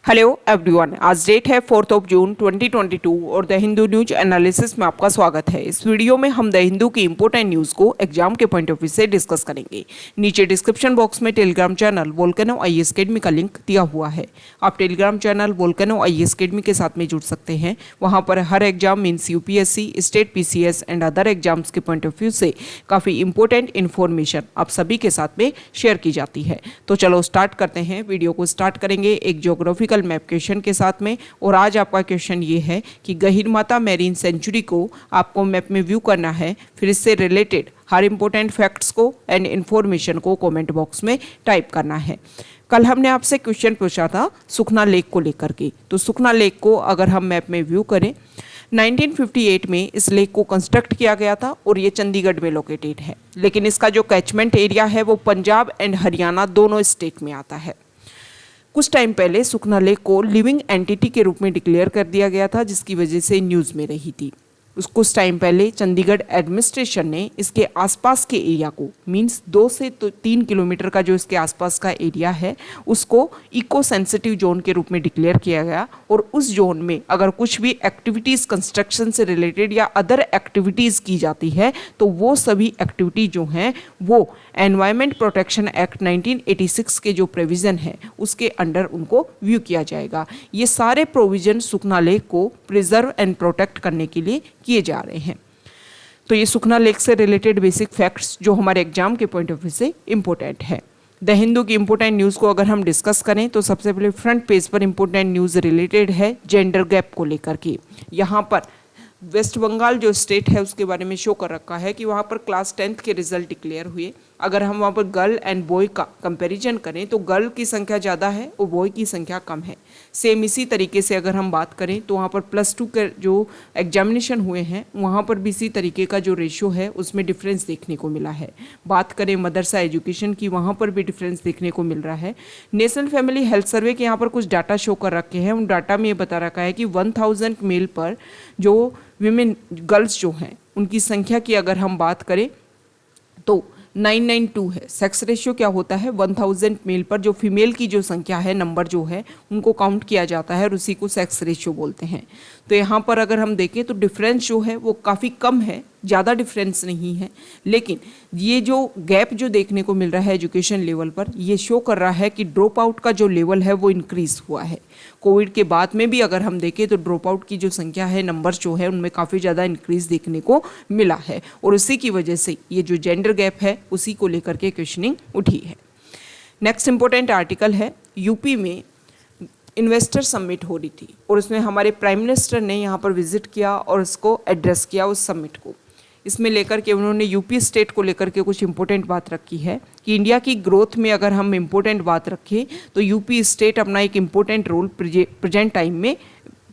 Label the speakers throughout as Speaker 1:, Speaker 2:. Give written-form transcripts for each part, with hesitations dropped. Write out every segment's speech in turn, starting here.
Speaker 1: Hello everyone, आज date है 4 जून 2022 और द हिंदू न्यूज एनालिसिस में आपका स्वागत है। इस वीडियो में हम द हिंदू की इंपॉर्टेंट न्यूज़ को एग्जाम के पॉइंट ऑफ व्यू से डिस्कस करेंगे। नीचे डिस्क्रिप्शन बॉक्स में Telegram channel volcano IAS academy का लिंक दिया हुआ है। आप Telegram channel volcano IAS academy के साथ में जुड़ सकते हैं। वहाँ पर हर exam means UPSC, state PCS and other exams के पॉइंट ऑफ व्यू से काफ़ी इंपॉर्टेंट इन्फॉर्मेशन आप सभी के साथ में शेयर की जाती है। तो चलो स्टार्ट करते हैं। वीडियो को स्टार्ट करेंगे एक ज्योग्राफिकल मैप क्वेश्चन के साथ में। और आज आपका क्वेश्चन ये है कि गहीरमाता मैरीन सेंचुरी को आपको मैप में व्यू करना है। फिर इससे रिलेटेड हर इंपॉर्टेंट फैक्ट्स को एंड इन्फॉर्मेशन को कमेंट बॉक्स में टाइप करना है। कल हमने आपसे क्वेश्चन पूछा था सुखना लेक को लेकर के। तो सुखना लेक को अगर हम मैप में व्यू करें, 1958 में इस लेक को कंस्ट्रक्ट किया गया था और ये चंडीगढ़ में लोकेटेड है। लेकिन इसका जो कैचमेंट एरिया है वो पंजाब एंड हरियाणा दोनों स्टेट में आता है। कुछ टाइम पहले सुखना लेक को लिविंग एंटिटी के रूप में डिक्लेयर कर दिया गया था, जिसकी वजह से न्यूज़ में रही थी। कुछ टाइम पहले चंडीगढ़ एडमिनिस्ट्रेशन ने इसके आसपास के एरिया को मींस 2 से 3 किलोमीटर का जो इसके आसपास का एरिया है उसको इको सेंसिटिव जोन के रूप में डिक्लेयर किया गया। और उस जोन में अगर कुछ भी एक्टिविटीज़ कंस्ट्रक्शन से रिलेटेड या अदर एक्टिविटीज़ की जाती है तो वो सभी एक्टिविटी जो हैं वो एनवायरमेंट प्रोटेक्शन एक्ट 1986 के जो प्रोविज़न है उसके अंडर उनको व्यू किया जाएगा। ये सारे प्रोविज़न सुखना लेक को प्रिजर्व एंड प्रोटेक्ट करने के लिए किए जा रहे हैं। तो ये सुखना लेक से रिलेटेड बेसिक फैक्ट्स जो हमारे एग्जाम के पॉइंट ऑफ व्यू से इंपॉर्टेंट है। द हिंदू की इंपॉर्टेंट न्यूज़ को अगर हम डिस्कस करें तो सबसे पहले फ्रंट पेज पर इंपॉर्टेंट न्यूज़ रिलेटेड है जेंडर गैप को लेकर के। यहाँ पर वेस्ट बंगाल जो स्टेट है उसके बारे में शो कर रखा है कि वहाँ पर क्लास 10th के रिजल्ट डिक्लेयर हुए। अगर हम वहाँ पर गर्ल एंड बॉय का कंपैरिजन करें तो गर्ल की संख्या ज़्यादा है और बॉय की संख्या कम है। सेम इसी तरीके से अगर हम बात करें तो वहाँ पर +2 के जो एग्जामिनेशन हुए हैं वहाँ पर भी इसी तरीके का जो रेशियो है उसमें डिफरेंस देखने को मिला है। बात करें मदरसा एजुकेशन की, वहाँ पर भी डिफरेंस देखने को मिल रहा है। नेशनल फैमिली हेल्थ सर्वे के यहाँ पर कुछ डाटा शो कर रखे हैं। उन डाटा में ये बता रखा है कि 1000 मेल पर जो विमेन गर्ल्स जो हैं उनकी संख्या की अगर हम बात करें तो 992 है। सेक्स रेशियो क्या होता है, 1000 मेल पर जो फीमेल की जो संख्या है, नंबर जो है उनको काउंट किया जाता है और उसी को सेक्स रेशियो बोलते हैं। तो यहाँ पर अगर हम देखें तो डिफरेंस जो है वो काफ़ी कम है, ज़्यादा डिफरेंस नहीं है। लेकिन ये जो गैप जो देखने को मिल रहा है एजुकेशन लेवल पर, ये शो कर रहा है कि ड्रॉप आउट का जो लेवल है वो इंक्रीज़ हुआ है। कोविड के बाद में भी अगर हम देखें तो ड्रॉप आउट की जो संख्या है, नंबर्स जो है उनमें काफ़ी ज़्यादा इंक्रीज़ देखने को मिला है। और उसी की वजह से ये जो जेंडर गैप है उसी को लेकर के क्वेश्चनिंग उठी है। नेक्स्ट इंपॉर्टेंट आर्टिकल है, यूपी में इन्वेस्टर समिट हो रही थी और उसमें हमारे प्राइम मिनिस्टर ने यहाँ पर विजिट किया और उसको एड्रेस किया उस समिट को। इसमें लेकर के उन्होंने यूपी स्टेट को लेकर के कुछ इंपॉर्टेंट बात रखी है कि इंडिया की ग्रोथ में अगर हम इंपॉर्टेंट बात रखें तो यूपी स्टेट अपना एक इम्पोर्टेंट रोल प्रेजेंट टाइम में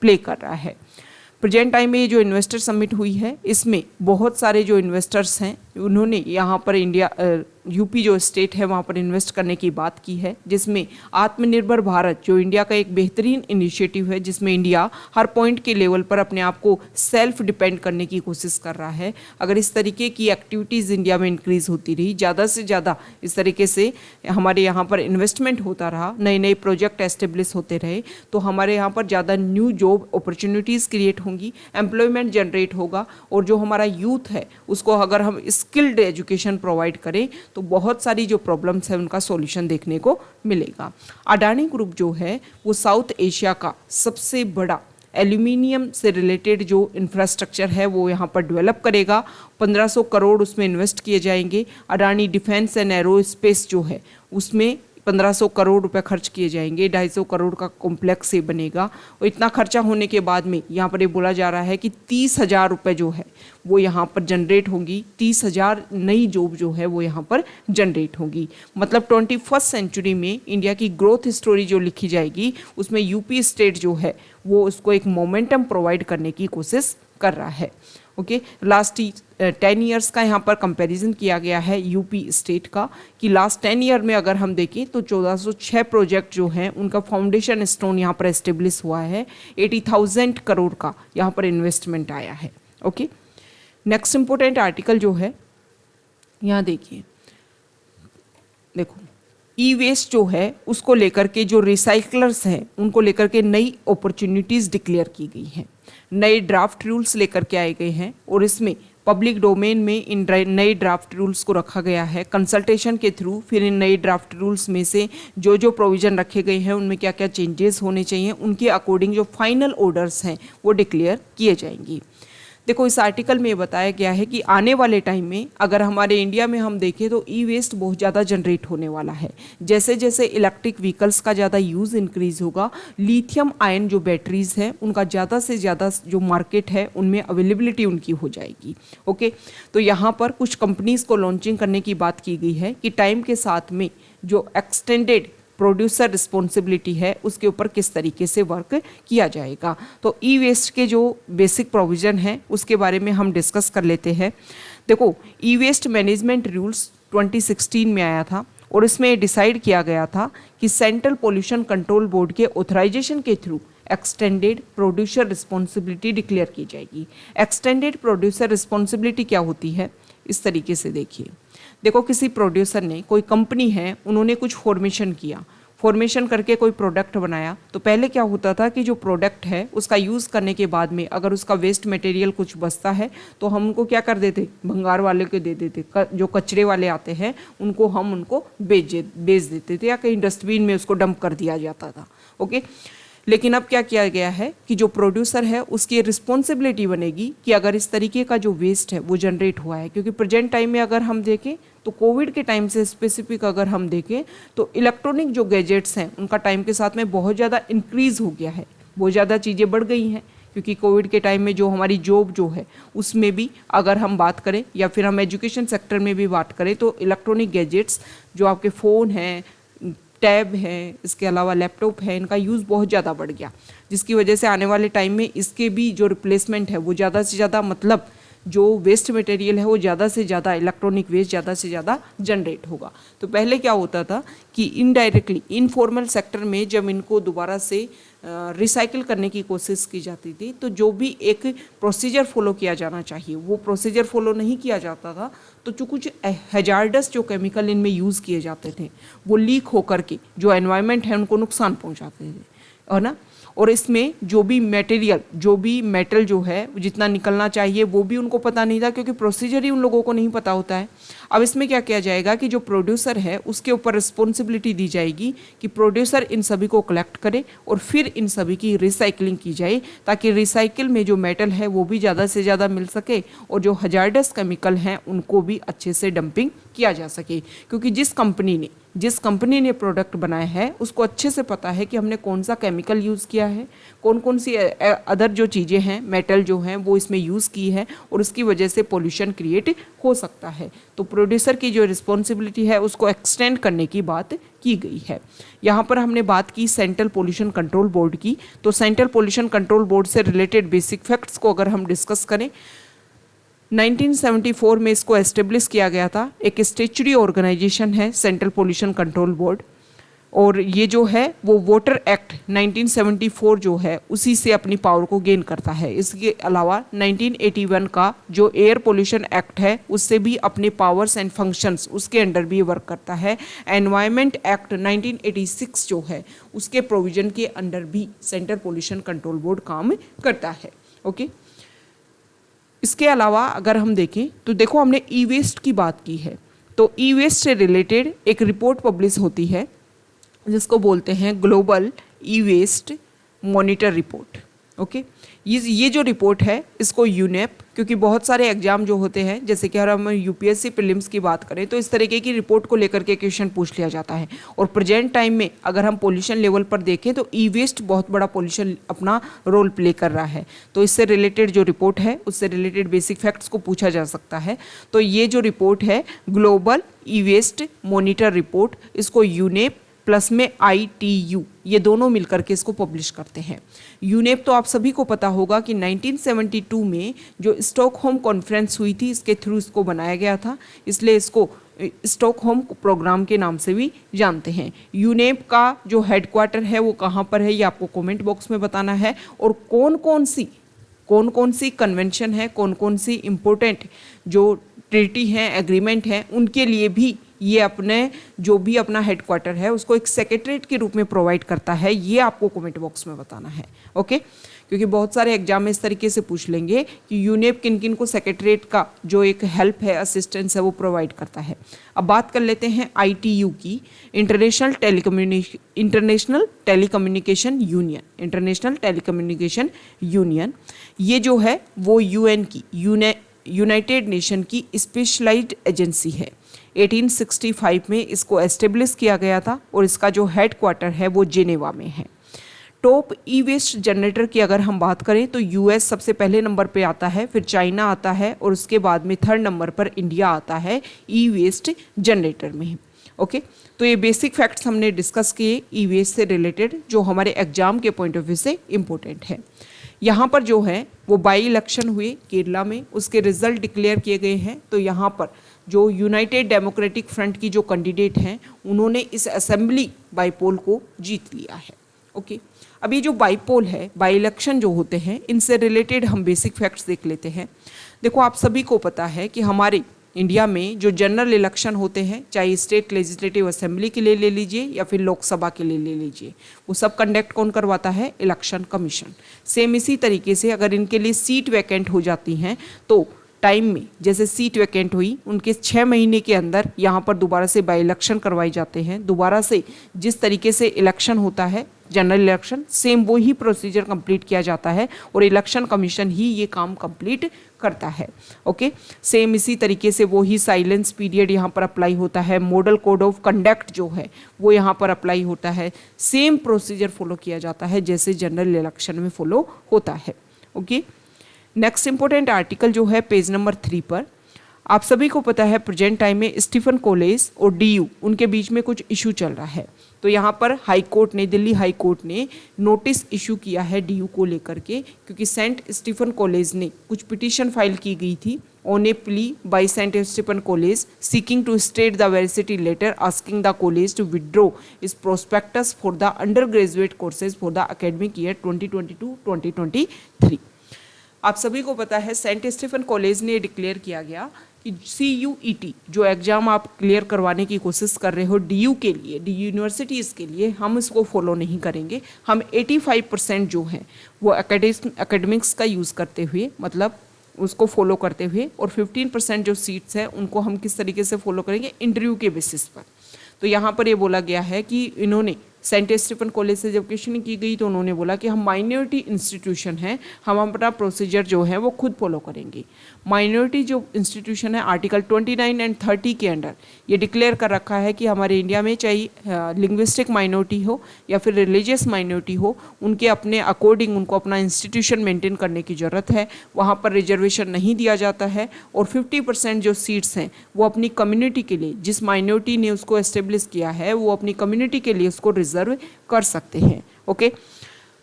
Speaker 1: प्ले कर रहा है। प्रेजेंट टाइम में ये जो इन्वेस्टर समिट हुई है इसमें बहुत सारे जो इन्वेस्टर्स हैं उन्होंने यहाँ पर यूपी जो स्टेट है वहाँ पर इन्वेस्ट करने की बात की है, जिसमें आत्मनिर्भर भारत जो इंडिया का एक बेहतरीन इनिशिएटिव है जिसमें इंडिया हर पॉइंट के लेवल पर अपने आप को सेल्फ डिपेंड करने की कोशिश कर रहा है। अगर इस तरीके की एक्टिविटीज़ इंडिया में इंक्रीज़ होती रही, ज़्यादा से ज़्यादा इस तरीके से हमारे यहाँ पर इन्वेस्टमेंट होता रहा, नए नए प्रोजेक्ट एस्टेब्लिश होते रहे तो हमारे यहाँ पर ज़्यादा न्यू जॉब अपॉर्चुनिटीज़ क्रिएट होंगी, एम्प्लॉयमेंट जनरेट होगा और जो हमारा यूथ है उसको अगर हम स्किल्ड एजुकेशन प्रोवाइड करें तो बहुत सारी जो प्रॉब्लम्स है उनका सॉल्यूशन देखने को मिलेगा। अडानी ग्रुप जो है वो साउथ एशिया का सबसे बड़ा एल्यूमिनियम से रिलेटेड जो इंफ्रास्ट्रक्चर है वो यहाँ पर डेवलप करेगा। 1500 करोड़ उसमें इन्वेस्ट किए जाएंगे। अडानी डिफेंस एंड एरोस्पेस जो है उसमें 1500 करोड़ रुपए खर्च किए जाएंगे। 250 करोड़ का कॉम्प्लेक्स ये बनेगा और इतना खर्चा होने के बाद में यहाँ पर ये बोला जा रहा है कि 30,000 रुपये जो है वो यहाँ पर जनरेट होंगी। 30,000 नई जॉब जो है वो यहाँ पर जनरेट होंगी। मतलब 21st सेंचुरी में इंडिया की ग्रोथ स्टोरी जो लिखी जाएगी उसमें यूपी स्टेट जो है वो उसको एक मोमेंटम प्रोवाइड करने की कोशिश कर रहा है। ओके, लास्ट 10 ईयर्स का यहाँ पर कंपैरिजन किया गया है यूपी स्टेट का कि लास्ट 10 ईयर में अगर हम देखें तो 1406 प्रोजेक्ट जो हैं उनका फाउंडेशन स्टोन यहाँ पर एस्टेब्लिश हुआ है। 80,000 करोड़ का यहाँ पर इन्वेस्टमेंट आया है। ओके, नेक्स्ट इंपॉर्टेंट आर्टिकल जो है यहाँ देखिए, देखो ई वेस्ट जो है उसको लेकर के जो रिसाइकलर्स हैं उनको लेकर के नई अपॉर्चुनिटीज़ डिक्लेयर की गई हैं, नए ड्राफ्ट रूल्स लेकर के आए गए हैं और इसमें पब्लिक डोमेन में इन नए ड्राफ्ट रूल्स को रखा गया है कंसल्टेशन के थ्रू। फिर इन नए ड्राफ्ट रूल्स में से जो जो प्रोविज़न रखे गए हैं उनमें क्या क्या चेंजेस होने चाहिए, उनके अकॉर्डिंग जो फाइनल ऑर्डर्स हैं वो डिक्लेयर किए जाएंगी। देखो इस आर्टिकल में बताया गया है कि आने वाले टाइम में अगर हमारे इंडिया में हम देखें तो ई वेस्ट बहुत ज़्यादा जनरेट होने वाला है। जैसे जैसे इलेक्ट्रिक व्हीकल्स का ज़्यादा यूज़ इंक्रीज़ होगा, लिथियम आयन जो बैटरीज है उनका ज़्यादा से ज़्यादा जो मार्केट है उनमें अवेलेबिलिटी उनकी हो जाएगी। ओके, तो यहाँ पर कुछ कंपनीज़ को लॉन्चिंग करने की बात की गई है कि टाइम के साथ में जो एक्सटेंडेड प्रोड्यूसर रिस्पॉन्सिबिलिटी है उसके ऊपर किस तरीके से वर्क किया जाएगा। तो ई वेस्ट के जो बेसिक प्रोविज़न है उसके बारे में हम डिस्कस कर लेते हैं। देखो ई वेस्ट मैनेजमेंट रूल्स 2016 में आया था और इसमें डिसाइड किया गया था कि सेंट्रल पोल्यूशन कंट्रोल बोर्ड के ऑथराइजेशन के through extended producer responsibility declare की जाएगी। एक्सटेंडेड प्रोड्यूसर रिस्पॉन्सिबिलिटी क्या होती है, इस तरीके से देखिए। देखो किसी प्रोड्यूसर ने, कोई कंपनी है, उन्होंने कुछ फॉर्मेशन किया, फॉर्मेशन करके कोई प्रोडक्ट बनाया। तो पहले क्या होता था कि जो प्रोडक्ट है उसका यूज़ करने के बाद में अगर उसका वेस्ट मटेरियल कुछ बचता है तो हम उनको क्या कर देते, भंगार वाले को दे देते, जो कचरे वाले आते हैं उनको हम उनको बेच देते थे या कहीं डस्टबिन में उसको डंप कर दिया जाता था। ओके, लेकिन अब क्या किया गया है कि जो प्रोड्यूसर है उसकी रिस्पॉन्सिबिलिटी बनेगी कि अगर इस तरीके का जो वेस्ट है वो जनरेट हुआ है, क्योंकि प्रेजेंट टाइम में अगर हम देखें तो कोविड के टाइम से स्पेसिफिक अगर हम देखें तो इलेक्ट्रॉनिक जो गैजेट्स हैं उनका टाइम के साथ में बहुत ज़्यादा इंक्रीज़ हो गया है, बहुत ज़्यादा चीज़ें बढ़ गई हैं। क्योंकि कोविड के टाइम में जो हमारी जॉब जो है उसमें भी अगर हम बात करें या फिर हम एजुकेशन सेक्टर में भी बात करें तो इलेक्ट्रॉनिक गैजेट्स जो आपके फ़ोन हैं, टैब है, इसके अलावा लैपटॉप है, इनका यूज़ बहुत ज़्यादा बढ़ गया, जिसकी वजह से आने वाले टाइम में इसके भी जो रिप्लेसमेंट है वो ज़्यादा से ज़्यादा, मतलब जो वेस्ट मटेरियल है वो ज़्यादा से ज़्यादा, इलेक्ट्रॉनिक वेस्ट ज़्यादा से ज़्यादा जनरेट होगा। तो पहले क्या होता था कि इनडायरेक्टली इनफॉर्मल सेक्टर में जब इनको दोबारा से रिसाइकिल करने की कोशिश की जाती थी तो जो भी एक प्रोसीजर फॉलो किया जाना चाहिए वो प्रोसीजर फॉलो नहीं किया जाता था। तो जो कुछ हैजार्डस जो केमिकल इनमें यूज़ किए जाते थे वो लीक होकर के जो एनवायरनमेंट है उनको नुकसान पहुंचाते थे, है ना। और इसमें जो भी मटेरियल, जो भी मेटल जो है जितना निकलना चाहिए वो भी उनको पता नहीं था, क्योंकि प्रोसीजर ही उन लोगों को नहीं पता होता है। अब इसमें क्या किया जाएगा कि जो प्रोड्यूसर है उसके ऊपर रिस्पॉन्सिबिलिटी दी जाएगी कि प्रोड्यूसर इन सभी को कलेक्ट करे और फिर इन सभी की रिसाइकलिंग की जाए, ताकि रिसाइकिल में जो मेटल है वो भी ज़्यादा से ज़्यादा मिल सके और जो हजार्डस केमिकल हैं उनको भी अच्छे से डंपिंग किया जा सके। क्योंकि जिस कंपनी ने प्रोडक्ट बनाया है उसको अच्छे से पता है कि हमने कौन सा केमिकल यूज़ किया है, कौन कौन सी अदर जो चीज़ें हैं, मेटल जो हैं वो इसमें यूज़ की है और उसकी वजह से पोल्यूशन क्रिएट हो सकता है। तो प्रोड्यूसर की जो रिस्पॉन्सिबिलिटी है उसको एक्सटेंड करने की बात की गई है। यहाँ पर हमने बात की सेंट्रल पोल्यूशन कंट्रोल बोर्ड की। तो सेंट्रल पोल्यूशन कंट्रोल बोर्ड से रिलेटेड बेसिक फैक्ट्स को अगर हम डिस्कस करें, 1974 में इसको एस्टेब्लिश किया गया था। एक स्टैट्यूटरी ऑर्गेनाइजेशन है सेंट्रल पोल्यूशन कंट्रोल बोर्ड, और ये जो है वो वाटर एक्ट 1974 जो है उसी से अपनी पावर को गेन करता है। इसके अलावा 1981 का जो एयर पोल्यूशन एक्ट है उससे भी अपने पावर्स एंड फंक्शंस उसके अंडर भी वर्क करता है। एनवायरनमेंट एक्ट 1986 जो है उसके प्रोविजन के अंडर भी सेंट्रल पोल्यूशन कंट्रोल बोर्ड काम करता है। ओके, इसके अलावा अगर हम देखें तो देखो हमने ई वेस्ट की बात की है, तो ई वेस्ट से रिलेटेड एक रिपोर्ट पब्लिश होती है जिसको बोलते हैं global e waste monitor report. Okay, ये जो रिपोर्ट है इसको यूनेप, क्योंकि बहुत सारे एग्जाम जो होते हैं जैसे कि अगर हम यूपीएससी प्रीलिम्स की बात करें तो इस तरीके की रिपोर्ट को लेकर के क्वेश्चन पूछ लिया जाता है। और प्रेजेंट टाइम में अगर हम पोल्यूशन लेवल पर देखें तो ई वेस्ट बहुत बड़ा पोल्यूशन अपना रोल प्ले कर रहा है। तो इससे रिलेटेड जो रिपोर्ट है उससे रिलेटेड बेसिक फैक्ट्स को पूछा जा सकता है। तो ये जो रिपोर्ट है global e waste monitor report, इसको यूनेप प्लस में ITU ये दोनों मिलकर के इसको पब्लिश करते हैं। यूनेप तो आप सभी को पता होगा कि 1972 में जो स्टॉकहोम कॉन्फ्रेंस हुई थी इसके थ्रू इसको बनाया गया था, इसलिए इसको स्टॉकहोम प्रोग्राम के नाम से भी जानते हैं। यूनेप का जो हेडक्वार्टर है वो कहाँ पर है ये आपको कमेंट बॉक्स में बताना है, और कौन कौन सी कन्वेंशन है, कौन कौन सी इम्पोर्टेंट जो ट्रीटी हैं, एग्रीमेंट हैं, उनके लिए भी ये अपने जो भी अपना हेडक्वार्टर है उसको एक सेक्रेटरीट के रूप में प्रोवाइड करता है, ये आपको कमेंट बॉक्स में बताना है। ओके, क्योंकि बहुत सारे एग्जाम में इस तरीके से पूछ लेंगे कि यूनेप किन किन को सेक्रेटरीट का जो एक हेल्प है, असिस्टेंस है, वो प्रोवाइड करता है। अब बात कर लेते हैं ITU की, इंटरनेशनल टेलीकम्युनिकेशन यूनियन। ये जो है वो UN की, यूनाइटेड नेशन की स्पेशलाइज्ड एजेंसी है। 1865 में इसको एस्टेब्लिश किया गया था और इसका जो हेडक्वार्टर है वो जेनेवा में है। टॉप ई वेस्ट जनरेटर की अगर हम बात करें तो US सबसे पहले नंबर पे आता है, फिर चाइना आता है और उसके बाद में 3rd नंबर पर इंडिया आता है ई वेस्ट जनरेटर में। ओके, तो ये बेसिक फैक्ट्स हमने डिस्कस किए ई वेस्ट से रिलेटेड, जो हमारे एग्जाम के पॉइंट ऑफ व्यू से इम्पोर्टेंट है। यहाँ पर जो है वो बाई इलेक्शन हुए केरला में, उसके रिजल्ट डिक्लेयर किए गए हैं। तो यहाँ पर जो यूनाइटेड डेमोक्रेटिक फ्रंट की जो कैंडिडेट हैं उन्होंने इस असेंबली बाईपोल को जीत लिया है। ओके, अब ये जो बाईपोल है, बाई इलेक्शन जो होते हैं, इनसे रिलेटेड हम बेसिक फैक्ट्स देख लेते हैं। देखो, आप सभी को पता है कि हमारे इंडिया में जो जनरल इलेक्शन होते हैं, चाहे स्टेट लेजिस्लेटिव असेंबली के लिए ले लीजिए या फिर लोकसभा के लिए ले लीजिए, वो सब कंडक्ट कौन करवाता है? Election commission. सेम इसी तरीके से अगर इनके लिए सीट वैकेंट हो जाती हैं तो टाइम में, जैसे सीट वैकेंट हुई, उनके 6 महीने के अंदर यहाँ पर दोबारा से बाई इलेक्शन करवाए जाते हैं। दोबारा से जिस तरीके से इलेक्शन होता है जनरल इलेक्शन, सेम वो ही प्रोसीजर कंप्लीट किया जाता है और इलेक्शन कमीशन ही ये काम कंप्लीट करता है। ओके, सेम इसी तरीके से वो ही साइलेंस पीरियड यहाँ पर अप्लाई होता है, मॉडल कोड ऑफ कंडक्ट जो है वो यहाँ पर अप्लाई होता है। सेम प्रोसीजर फॉलो किया जाता है जैसे जनरल इलेक्शन में फॉलो होता है। ओके, नेक्स्ट इंपॉर्टेंट आर्टिकल जो है पेज नंबर 3 पर, आप सभी को पता है प्रेजेंट टाइम में स्टीफन कॉलेज और DU उनके बीच में कुछ इशू चल रहा है। तो यहाँ पर हाई कोर्ट ने, दिल्ली हाई कोर्ट ने नोटिस इशू किया है DU को लेकर के, क्योंकि सेंट स्टीफन कॉलेज ने कुछ पिटीशन फाइल की गई थी on a plea by Saint Stephen college seeking to stay the varsity letter asking the college to withdraw its prospectus for the undergraduate courses for the academic year 2022-2023। आप सभी को पता है Saint Stephen college ने declare किया गया कि CUET जो एग्ज़ाम आप क्लियर करवाने की कोशिश कर रहे हो DU के लिए, DU यूनिवर्सिटीज़ के लिए, हम इसको फॉलो नहीं करेंगे। हम 85% जो है वो एकेडमिक्स का यूज़ करते हुए, मतलब उसको फॉलो करते हुए, और 15% जो सीट्स हैं उनको हम किस तरीके से फॉलो करेंगे? इंटरव्यू के बेसिस पर। तो यहाँ पर ये बोला गया है कि इन्होंने सेंट स्टीफन कॉलेज से जब क्वेश्चनिंग की गई तो उन्होंने बोला कि हम माइनॉरिटी इंस्टीट्यूशन है, हम अपना प्रोसीजर जो है वो खुद फॉलो करेंगे। माइनॉरिटी जो इंस्टीट्यूशन है आर्टिकल 29 एंड 30 के अंडर ये डिक्लेयर कर रखा है कि हमारे इंडिया में चाहे लिंग्विस्टिक माइनॉरिटी हो या फिर रिलीजियस माइनॉरिटी हो, उनके अपने अकॉर्डिंग उनको अपना इंस्टीट्यूशन मेंटेन करने की ज़रूरत है। वहाँ पर रिजर्वेशन नहीं दिया जाता है और 50% जो सीट्स हैं वो अपनी कम्युनिटी के लिए, जिस माइनॉरिटी ने उसको एस्टेब्लिश किया है वो अपनी कम्युनिटी के लिए उसको रिजर्व कर सकते हैं। ओके,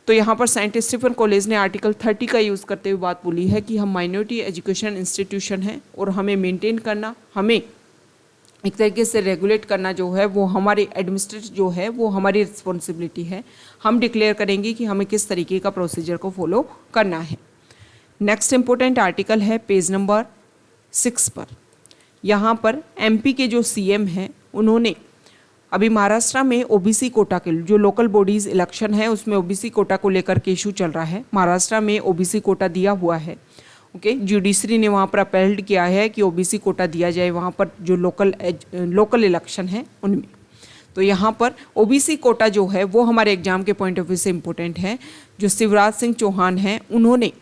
Speaker 1: तो यहाँ पर सेंट स्टीफन कॉलेज ने आर्टिकल 30 का यूज़ करते हुए बात बोली है कि हम माइनॉरिटी एजुकेशन इंस्टीट्यूशन हैं और हमें मेंटेन करना, हमें एक तरीके से रेगुलेट करना जो है वो हमारी एडमिनिस्ट्रेट जो है वो हमारी रिस्पॉन्सिबिलिटी है। हम डिक्लेयर करेंगे कि हमें किस तरीके का प्रोसीजर को फॉलो करना है। नेक्स्ट इंपॉर्टेंट आर्टिकल है पेज नंबर 6 पर। यहाँ पर MP के जो CM हैं उन्होंने अभी महाराष्ट्र में OBC कोटा के जो लोकल बॉडीज़ इलेक्शन है उसमें OBC कोटा को लेकर के इशू चल रहा है। महाराष्ट्र में OBC कोटा दिया हुआ है। ओके, जुडिशरी ने वहाँ पर अपील किया है कि OBC कोटा दिया जाए वहाँ पर जो लोकल इलेक्शन है उनमें। तो यहाँ पर OBC कोटा जो है वो हमारे एग्जाम के पॉइंट ऑफ व्यू से इम्पोर्टेंट है। जो शिवराज सिंह चौहान हैं उन्होंने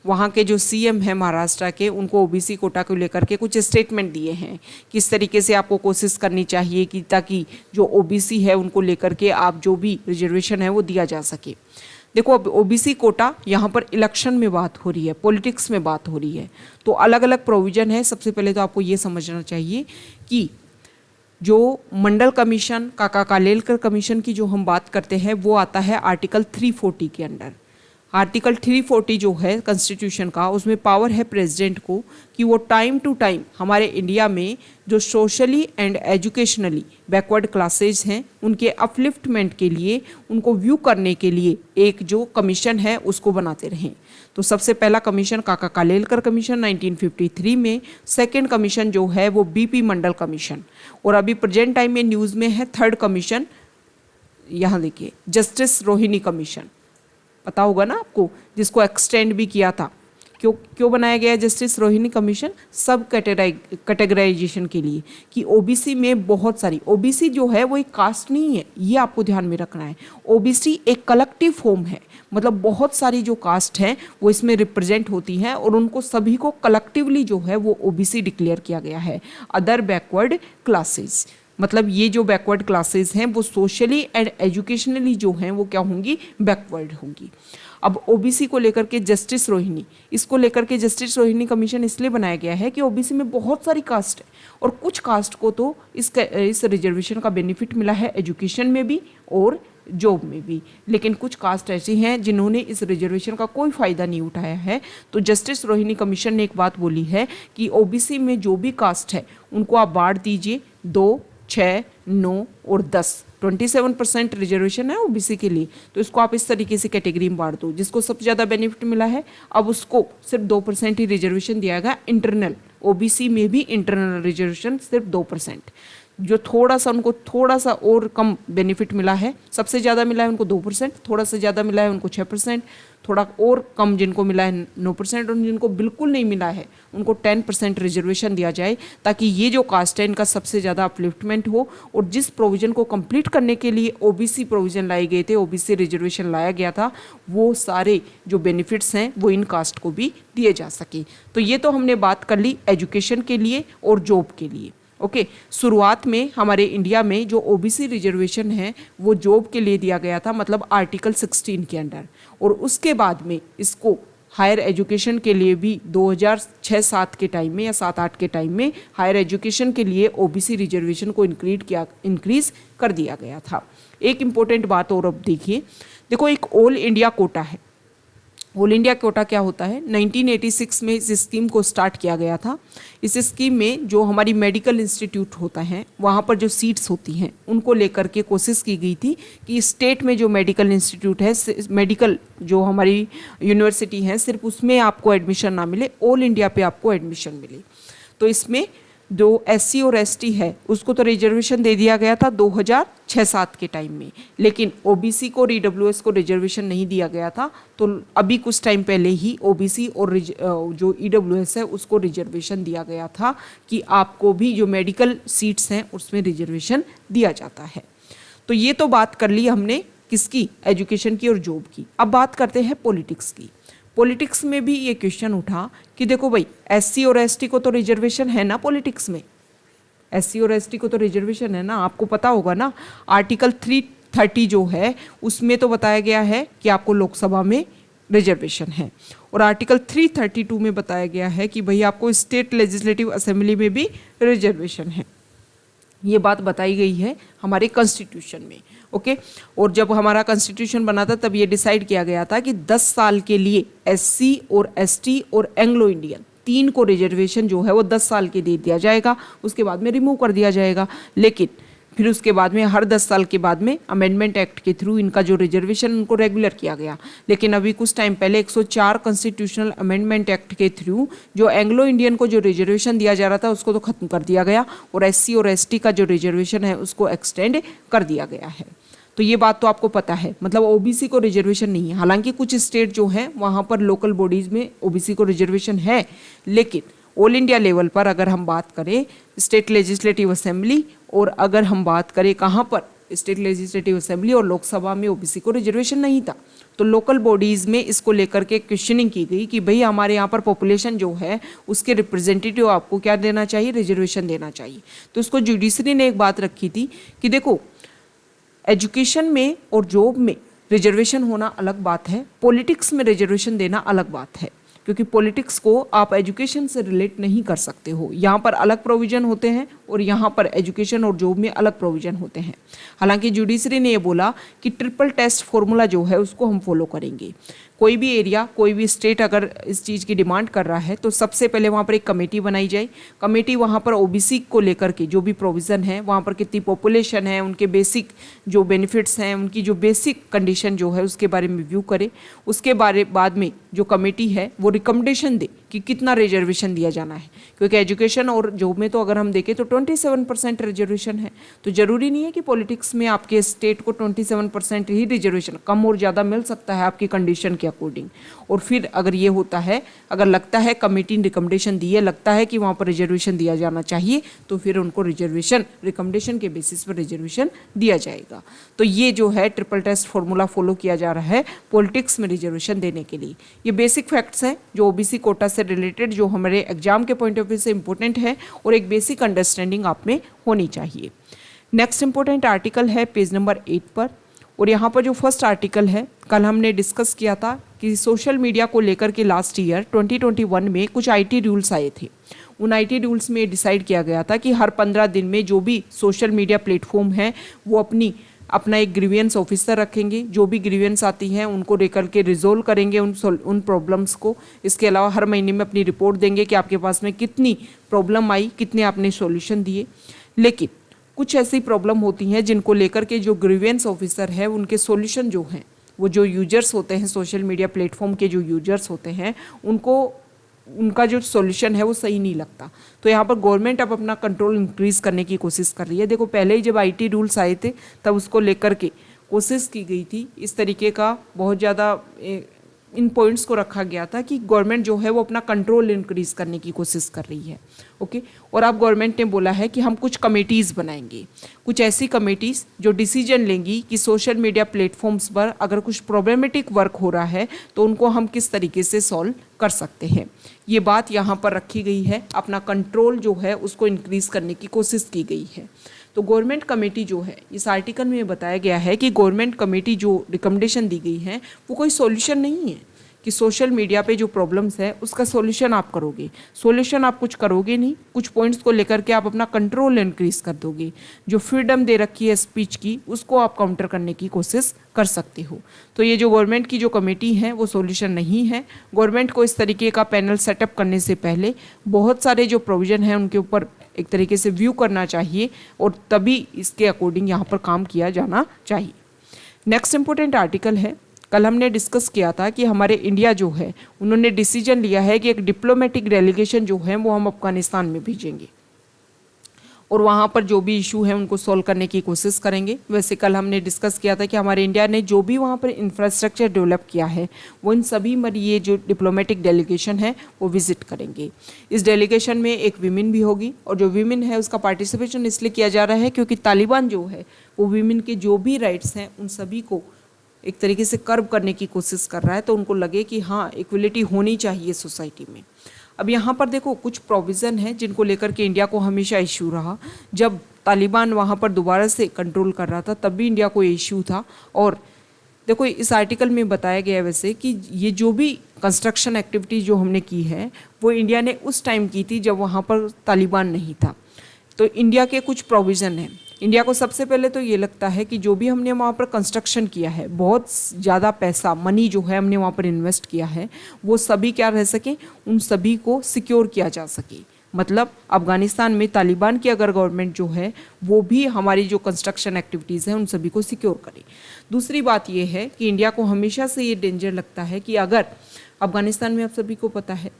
Speaker 1: वहाँ के जो CM हैं महाराष्ट्र के, उनको OBC कोटा को लेकर के कुछ स्टेटमेंट दिए हैं, किस तरीके से आपको कोशिश करनी चाहिए कि ताकि जो OBC है उनको लेकर के आप जो भी रिजर्वेशन है वो दिया जा सके। देखो, अब OBC कोटा यहाँ पर इलेक्शन में बात हो रही है, पॉलिटिक्स में बात हो रही है, तो अलग अलग प्रोविज़न है। सबसे पहले तो आपको ये समझना चाहिए कि जो मंडल कमीशन, काका कालेलकर कमीशन की जो हम बात करते हैं वो आता है आर्टिकल 340 के अंडर। आर्टिकल 340 जो है कॉन्स्टिट्यूशन का, उसमें पावर है प्रेसिडेंट को कि वो टाइम टू टाइम हमारे इंडिया में जो socially and educationally backward classes हैं उनके अपलिफ्टमेंट के लिए, उनको व्यू करने के लिए एक जो कमीशन है उसको बनाते रहें। तो सबसे पहला कमीशन काका कालेलकर कमीशन 1953 में, सेकेंड कमीशन जो है वो बीपी मंडल कमीशन, और अभी प्रेजेंट टाइम में न्यूज़ में है थर्ड कमीशन, यहाँ देखिए जस्टिस रोहिणी कमीशन, पता होगा ना आपको, जिसको एक्सटेंड भी किया था। क्यों बनाया गया है जस्टिस रोहिणी कमीशन? सब कैटेगराइजेशन के लिए, कि ओबीसी में बहुत सारी, ओबीसी जो है वो एक कास्ट नहीं है, ये आपको ध्यान में रखना है। ओबीसी एक कलेक्टिव फॉर्म है, मतलब बहुत सारी जो कास्ट हैं वो इसमें रिप्रेजेंट होती हैं और उनको सभी को कलेक्टिवली जो है वो ओबीसी डिक्लेयर किया गया है। अदर बैकवर्ड क्लासेस, मतलब ये जो बैकवर्ड क्लासेस हैं वो सोशली एंड एजुकेशनली जो हैं वो क्या होंगी? बैकवर्ड होंगी। अब ओबीसी को लेकर के जस्टिस रोहिणी, इसको लेकर के जस्टिस रोहिणी कमीशन इसलिए बनाया गया है कि ओबीसी में बहुत सारी कास्ट है और कुछ कास्ट को तो इस रिजर्वेशन का बेनिफिट मिला है एजुकेशन में भी और जॉब में भी, लेकिन कुछ कास्ट ऐसी हैं जिन्होंने इस रिजर्वेशन का कोई फ़ायदा नहीं उठाया है। तो जस्टिस रोहिणी कमीशन ने एक बात बोली है कि ओबीसी में जो भी कास्ट है उनको आप बांट दीजिए 2, 6, 9 और 10, 27% रिजर्वेशन है ओबीसी के लिए, तो इसको आप इस तरीके से कैटेगरी में बांट दो। जिसको सबसे ज़्यादा बेनिफिट मिला है अब उसको सिर्फ 2% ही रिजर्वेशन दिया गया इंटरनल, ओबीसी में भी इंटरनल रिजर्वेशन सिर्फ 2%। जो थोड़ा सा उनको थोड़ा सा और कम बेनिफिट मिला है, सबसे ज़्यादा मिला है उनको 2%, थोड़ा सा ज़्यादा मिला है उनको 6%, थोड़ा और कम जिनको मिला है 9%, और जिनको बिल्कुल नहीं मिला है उनको 10% रिजर्वेशन दिया जाए, ताकि ये जो कास्ट है इनका सबसे ज़्यादा अपलिफ्टमेंट हो। और जिस प्रोविज़न को कंप्लीट करने के लिए ओबीसी प्रोविज़न लाए गए थे, ओबीसी रिजर्वेशन लाया गया था, वो सारे जो बेनिफिट्स हैं वो इन कास्ट को भी दिए जा सके। तो ये तो हमने बात कर ली एजुकेशन के लिए और जॉब के लिए। ओके, शुरुआत में हमारे इंडिया में जो ओबीसी रिजर्वेशन है वो जॉब के लिए दिया गया था, मतलब आर्टिकल 16 के अंडर, और उसके बाद में इसको हायर एजुकेशन के लिए भी 2006-7 के टाइम में या 7-8 के टाइम में हायर एजुकेशन के लिए ओबीसी रिजर्वेशन को इंक्रीज कर दिया गया था। एक इम्पोर्टेंट बात और अब देखिए, देखो एक ऑल इंडिया कोटा है। ऑल इंडिया कोटा क्या होता है? 1986 में इस स्कीम को स्टार्ट किया गया था। इस स्कीम में जो हमारी मेडिकल इंस्टीट्यूट होता है वहाँ पर जो सीट्स होती हैं उनको लेकर के कोशिश की गई थी कि स्टेट में जो मेडिकल इंस्टीट्यूट है, मेडिकल जो हमारी यूनिवर्सिटी है, सिर्फ उसमें आपको एडमिशन ना मिले, ऑल इंडिया पे आपको एडमिशन मिले। तो इसमें जो एससी और एसटी है उसको तो रिजर्वेशन दे दिया गया था 2006-7 के टाइम में, लेकिन ओबीसी को और ईडब्ल्यूएस को रिजर्वेशन नहीं दिया गया था। तो अभी कुछ टाइम पहले ही ओबीसी और जो ईडब्ल्यूएस है उसको रिजर्वेशन दिया गया था कि आपको भी जो मेडिकल सीट्स हैं उसमें रिजर्वेशन दिया जाता है। तो ये तो बात कर ली हमने किसकी? एजुकेशन की और जॉब की। अब बात करते हैं पॉलिटिक्स की। पॉलिटिक्स में भी ये क्वेश्चन उठा कि देखो भाई एससी और एसटी को तो रिजर्वेशन है ना, पॉलिटिक्स में एससी और एसटी को तो रिजर्वेशन है ना, आपको पता होगा ना। आर्टिकल 330 जो है उसमें तो बताया गया है कि आपको लोकसभा में रिजर्वेशन है, और आर्टिकल 332 में बताया गया है कि भाई आपको स्टेट लेजिस्लेटिव असेंबली में भी रिजर्वेशन है। ये बात बताई गई है हमारे कॉन्स्टिट्यूशन में। ओके, और जब हमारा कॉन्स्टिट्यूशन बना था तब ये डिसाइड किया गया था कि 10 साल के लिए एससी और एसटी और एंग्लो इंडियन तीन को रिजर्वेशन जो है वो 10 साल के दे दिया जाएगा, उसके बाद में रिमूव कर दिया जाएगा। लेकिन फिर उसके बाद में हर 10 साल के बाद में अमेंडमेंट एक्ट के थ्रू इनका जो रिजर्वेशन उनको रेगुलर किया गया। लेकिन अभी कुछ टाइम पहले 104 कॉन्स्टिट्यूशनल अमेंडमेंट एक्ट के थ्रू जो एंग्लो इंडियन को जो रिजर्वेशन दिया जा रहा था उसको तो खत्म कर दिया गया, और एससी और एसटी का जो रिजर्वेशन है उसको एक्सटेंड कर दिया गया है। तो ये बात तो आपको पता है, मतलब ओबीसी को रिजर्वेशन नहीं है। हालांकि कुछ स्टेट जो हैं वहाँ पर लोकल बॉडीज़ में ओबीसी को रिजर्वेशन है, लेकिन ऑल इंडिया लेवल पर अगर हम बात करें स्टेट लेजिस्लेटिव असेंबली, और अगर हम बात करें कहाँ पर स्टेट लेजिस्लेटिव असेंबली और लोकसभा में ओबीसी को रिजर्वेशन नहीं था। तो लोकल बॉडीज़ में इसको लेकर के क्वेश्चनिंग की गई कि भाई हमारे यहाँ पर पॉपुलेशन जो है उसके रिप्रेजेंटेटिव आपको क्या देना चाहिए? रिजर्वेशन देना चाहिए। तो उसको जुडिशरी ने एक बात रखी थी कि देखो एजुकेशन में और जॉब में रिजर्वेशन होना अलग बात है, पॉलिटिक्स में रिजर्वेशन देना अलग बात है, क्योंकि पॉलिटिक्स को आप एजुकेशन से रिलेट नहीं कर सकते हो। यहाँ पर अलग प्रोविज़न होते हैं और यहाँ पर एजुकेशन और जॉब में अलग प्रोविज़न होते हैं। हालांकि जुडिशरी ने ये बोला कि ट्रिपल टेस्ट फॉर्मूला जो है उसको हम फॉलो करेंगे। कोई भी एरिया, कोई भी स्टेट अगर इस चीज़ की डिमांड कर रहा है तो सबसे पहले वहाँ पर एक कमेटी बनाई जाए। कमेटी वहाँ पर ओबीसी को लेकर के जो भी प्रोविज़न है, वहाँ पर कितनी पॉपुलेशन है, उनके बेसिक जो बेनिफिट्स हैं, उनकी जो बेसिक कंडीशन जो है उसके बारे में रिव्यू करे। उसके बाद में जो कमेटी है वो रिकमेंडेशन दे कि कितना रिजर्वेशन दिया जाना है, क्योंकि एजुकेशन और जॉब में तो अगर हम देखें तो 27% रिजर्वेशन है। तो ज़रूरी नहीं है कि पॉलिटिक्स में आपके स्टेट को 27% ही रिजर्वेशन, कम और ज़्यादा मिल सकता है आपकी कंडीशन के अकॉर्डिंग। और फिर अगर ये होता है, अगर लगता है कमेटी ने रिकमेंडेशन दी है, लगता है कि वहाँ पर रिजर्वेशन दिया जाना चाहिए, तो फिर उनको रिजर्वेशन रिकमेंडेशन के बेसिस पर रिजर्वेशन दिया जाएगा। तो ये जो है ट्रिपल टेस्ट फॉर्मूला फॉलो किया जा रहा है पॉलिटिक्स में रिजर्वेशन देने के लिए। ये बेसिक फैक्ट्स हैं जो ओबीसी कोटा से रिलेटेड, जो हमारे एग्जाम के पॉइंट ऑफ व्यू से इंपॉर्टेंट है और एक बेसिक अंडरस्टैंडिंग आप में होनी चाहिए। नेक्स्ट इंपॉर्टेंट आर्टिकल है पेज नंबर 8 पर, और यहाँ पर जो फर्स्ट आर्टिकल है, कल हमने डिस्कस किया था कि सोशल मीडिया को लेकर के लास्ट ईयर 2021 में कुछ आईटी रूल्स आए थे। उन आईटी रूल्स में डिसाइड किया गया था कि हर 15 दिन में जो भी सोशल मीडिया प्लेटफॉर्म है वो अपना एक ग्रीवियंस ऑफिसर रखेंगे, जो भी ग्रीवियंस आती हैं उनको लेकर के रिजोल्व करेंगे उन प्रॉब्लम्स को। इसके अलावा हर महीने में अपनी रिपोर्ट देंगे कि आपके पास में कितनी प्रॉब्लम आई, कितने आपने सॉल्यूशन दिए। लेकिन कुछ ऐसी प्रॉब्लम होती हैं जिनको लेकर के जो ग्रीवियंस ऑफिसर है उनके सॉल्यूशन जो हैं, वो जो यूजर्स होते हैं सोशल मीडिया प्लेटफॉर्म के जो यूजर्स होते हैं उनको उनका जो सॉल्यूशन है वो सही नहीं लगता। तो यहाँ पर गवर्नमेंट अब अपना कंट्रोल इंक्रीज़ करने की कोशिश कर रही है। देखो पहले ही जब आईटी रूल्स आए थे तब उसको लेकर के कोशिश की गई थी, इस तरीके का बहुत ज़्यादा इन पॉइंट्स को रखा गया था कि गवर्नमेंट जो है वो अपना कंट्रोल इंक्रीज़ करने की कोशिश कर रही है। ओके, और अब गवर्नमेंट ने बोला है कि हम कुछ कमेटीज़ बनाएंगे, कुछ ऐसी कमेटीज़ जो डिसीजन लेंगी कि सोशल मीडिया प्लेटफॉर्म्स पर अगर कुछ प्रॉब्लमेटिक वर्क हो रहा है तो उनको हम किस तरीके से सॉल्व कर सकते हैं। ये बात यहाँ पर रखी गई है, अपना कंट्रोल जो है उसको इंक्रीज़ करने की कोशिश की गई है। तो गवर्नमेंट कमेटी जो है, इस आर्टिकल में बताया गया है कि गवर्नमेंट कमेटी जो रिकमेंडेशन दी गई है वो कोई सॉल्यूशन नहीं है कि सोशल मीडिया पे जो प्रॉब्लम्स है उसका सॉल्यूशन आप करोगे। सॉल्यूशन आप कुछ करोगे नहीं, कुछ पॉइंट्स को लेकर के आप अपना कंट्रोल इंक्रीज कर दोगे। जो फ्रीडम दे रखी है स्पीच की उसको आप काउंटर करने की कोशिश कर सकते हो। तो ये जो गवर्नमेंट की जो कमेटी है वो सॉल्यूशन नहीं है। गवर्नमेंट को इस तरीके का पैनल सेटअप करने से पहले बहुत सारे जो प्रोविजन हैं उनके ऊपर एक तरीके से व्यू करना चाहिए और तभी इसके अकॉर्डिंग यहाँ पर काम किया जाना चाहिए। नेक्स्ट इंपॉर्टेंट आर्टिकल है, कल हमने डिस्कस किया था कि हमारे इंडिया जो है उन्होंने डिसीजन लिया है कि एक डिप्लोमेटिक डेलीगेशन जो है वो हम अफगानिस्तान में भेजेंगे और वहाँ पर जो भी इशू है उनको सॉल्व करने की कोशिश करेंगे। वैसे कल हमने डिस्कस किया था कि हमारे इंडिया ने जो भी वहाँ पर इंफ्रास्ट्रक्चर डेवलप किया है वो इन सभी में ये जो डिप्लोमेटिक डेलीगेशन है वो विजिट करेंगे। इस डेलीगेशन में एक वीमेन भी होगी और जो वीमेन है उसका पार्टिसिपेशन इसलिए किया जा रहा है क्योंकि तालिबान जो है वो वीमेन के जो भी राइट्स हैं उन सभी को एक तरीके से कर्व करने की कोशिश कर रहा है। तो उनको लगे कि हाँ इक्वलिटी होनी चाहिए सोसाइटी में। अब यहाँ पर देखो कुछ प्रोविज़न है जिनको लेकर के इंडिया को हमेशा इशू रहा। जब तालिबान वहाँ पर दोबारा से कंट्रोल कर रहा था तब भी इंडिया को इशू था। और देखो इस आर्टिकल में बताया गया है वैसे कि ये जो भी कंस्ट्रक्शन एक्टिविटी जो हमने की है वो इंडिया ने उस टाइम की थी जब वहाँ पर तालिबान नहीं था। तो इंडिया के कुछ प्रोविज़न हैं। इंडिया को सबसे पहले तो ये लगता है कि जो भी हमने वहाँ पर कंस्ट्रक्शन किया है, बहुत ज़्यादा पैसा मनी जो है हमने वहाँ पर इन्वेस्ट किया है, वो सभी क्या रह सके, उन सभी को सिक्योर किया जा सके। मतलब अफ़गानिस्तान में तालिबान की अगर गवर्नमेंट जो है वो भी हमारी जो कंस्ट्रक्शन एक्टिविटीज़ हैं उन सभी को सिक्योर करे। दूसरी बात ये है कि इंडिया को हमेशा से ये डेंजर लगता है कि अगर अफ़गानिस्तान में आप सभी को पता है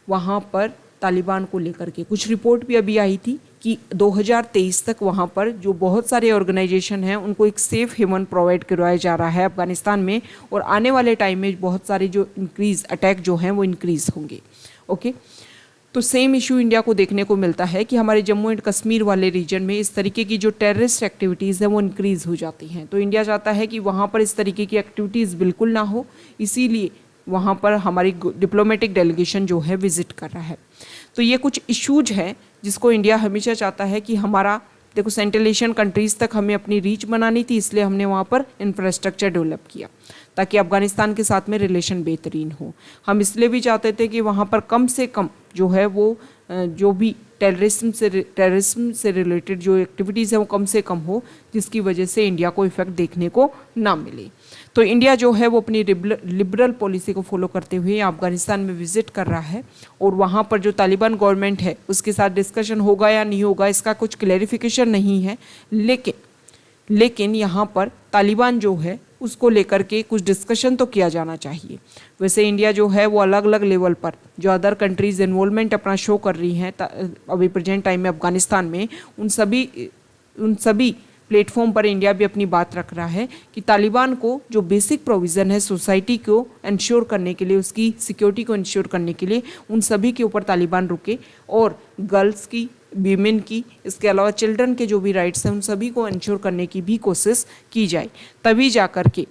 Speaker 1: वहाँ पर तालिबान को लेकर के कुछ रिपोर्ट भी अभी आई थी कि 2023 तक वहाँ पर जो बहुत सारे ऑर्गेनाइजेशन हैं उनको एक सेफ़ हेवन प्रोवाइड करवाया जा रहा है अफ़गानिस्तान में, और आने वाले टाइम में बहुत सारे जो अटैक जो हैं वो इंक्रीज़ होंगे। ओके, तो सेम इशू इंडिया को देखने को मिलता है कि हमारे जम्मू एंड कश्मीर वाले रीजन में इस तरीके की जो टेररिस्ट एक्टिविटीज़ हैं वो इंक्रीज़ हो जाती हैं। तो इंडिया चाहता है कि वहाँ पर इस तरीके की एक्टिविटीज़ बिल्कुल ना हो, इसीलिए वहाँ पर हमारी डिप्लोमेटिक डेलीगेशन जो है विजिट कर रहा है। तो ये कुछ इश्यूज हैं जिसको इंडिया हमेशा चाहता है कि हमारा, देखो सेंट्रल एशियन कंट्रीज़ तक हमें अपनी रीच बनानी थी, इसलिए हमने वहाँ पर इंफ्रास्ट्रक्चर डेवलप किया। ताकि अफगानिस्तान के साथ में रिलेशन बेहतरीन हो। हम इसलिए भी चाहते थे कि वहाँ पर कम से कम जो है वो जो भी टेररिज्म से रिलेटेड जो एक्टिविटीज़ है वो कम से कम हो, जिसकी वजह से इंडिया को इफेक्ट देखने को ना मिले। तो इंडिया जो है वो अपनी लिबरल पॉलिसी को फॉलो करते हुए अफगानिस्तान में विजिट कर रहा है और वहाँ पर जो तालिबान गवर्नमेंट है उसके साथ डिस्कशन होगा या नहीं होगा इसका कुछ क्लैरिफिकेशन नहीं है, लेकिन यहाँ पर तालिबान जो है उसको लेकर के कुछ डिस्कशन तो किया जाना चाहिए। वैसे इंडिया जो है वो अलग अलग लेवल पर जो अदर कंट्रीज इन्वॉल्वमेंट अपना शो कर रही हैं अभी प्रेजेंट टाइम में अफगानिस्तान में, उन सभी प्लेटफॉर्म पर इंडिया भी अपनी बात रख रहा है कि तालिबान को जो बेसिक प्रोविज़न है सोसाइटी को इंश्योर करने के लिए, उसकी सिक्योरिटी को इंश्योर करने के लिए, उन सभी के ऊपर तालिबान रुके और गर्ल्स की, वीमेन की, इसके अलावा चिल्ड्रन के जो भी राइट्स हैं उन सभी को इंश्योर करने की भी कोशिश की जाए। तभी जा कर के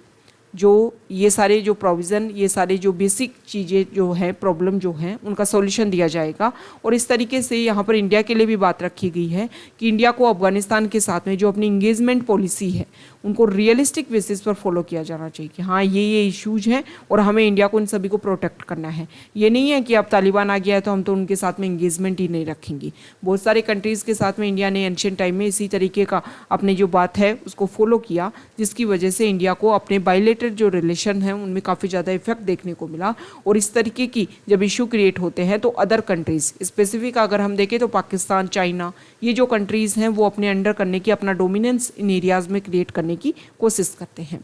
Speaker 1: जो ये सारे जो प्रोविज़न, ये सारे जो बेसिक चीज़ें जो हैं, प्रॉब्लम जो हैं, उनका सॉल्यूशन दिया जाएगा। और इस तरीके से यहाँ पर इंडिया के लिए भी बात रखी गई है कि इंडिया को अफगानिस्तान के साथ में जो अपनी इंगेजमेंट पॉलिसी है उनको रियलिस्टिक बेसिस पर फॉलो किया जाना चाहिए कि हाँ ये इश्यूज हैं और हमें इंडिया को इन सभी को प्रोटेक्ट करना है। ये नहीं है कि अब तालिबान आ गया है तो हम तो उनके साथ में इंगेजमेंट ही नहीं रखेंगे। बहुत सारे कंट्रीज़ के साथ में इंडिया ने एंशिएंट टाइम में इसी तरीके का अपने जो बात है उसको फॉलो किया, जिसकी वजह से इंडिया को अपने बायलेटरल जो रिलेशन है उनमें काफ़ी ज़्यादा इफेक्ट देखने को मिला। और इस तरीके की जब इशू क्रिएट होते हैं तो अदर कंट्रीज़, स्पेसिफिक अगर हम देखें तो पाकिस्तान, चाइना, ये जो कंट्रीज़ हैं वो अपने अंडर करने की, अपना डोमिनेंस इन एरियाज़ में क्रिएट करने की कोशिश करते हैं।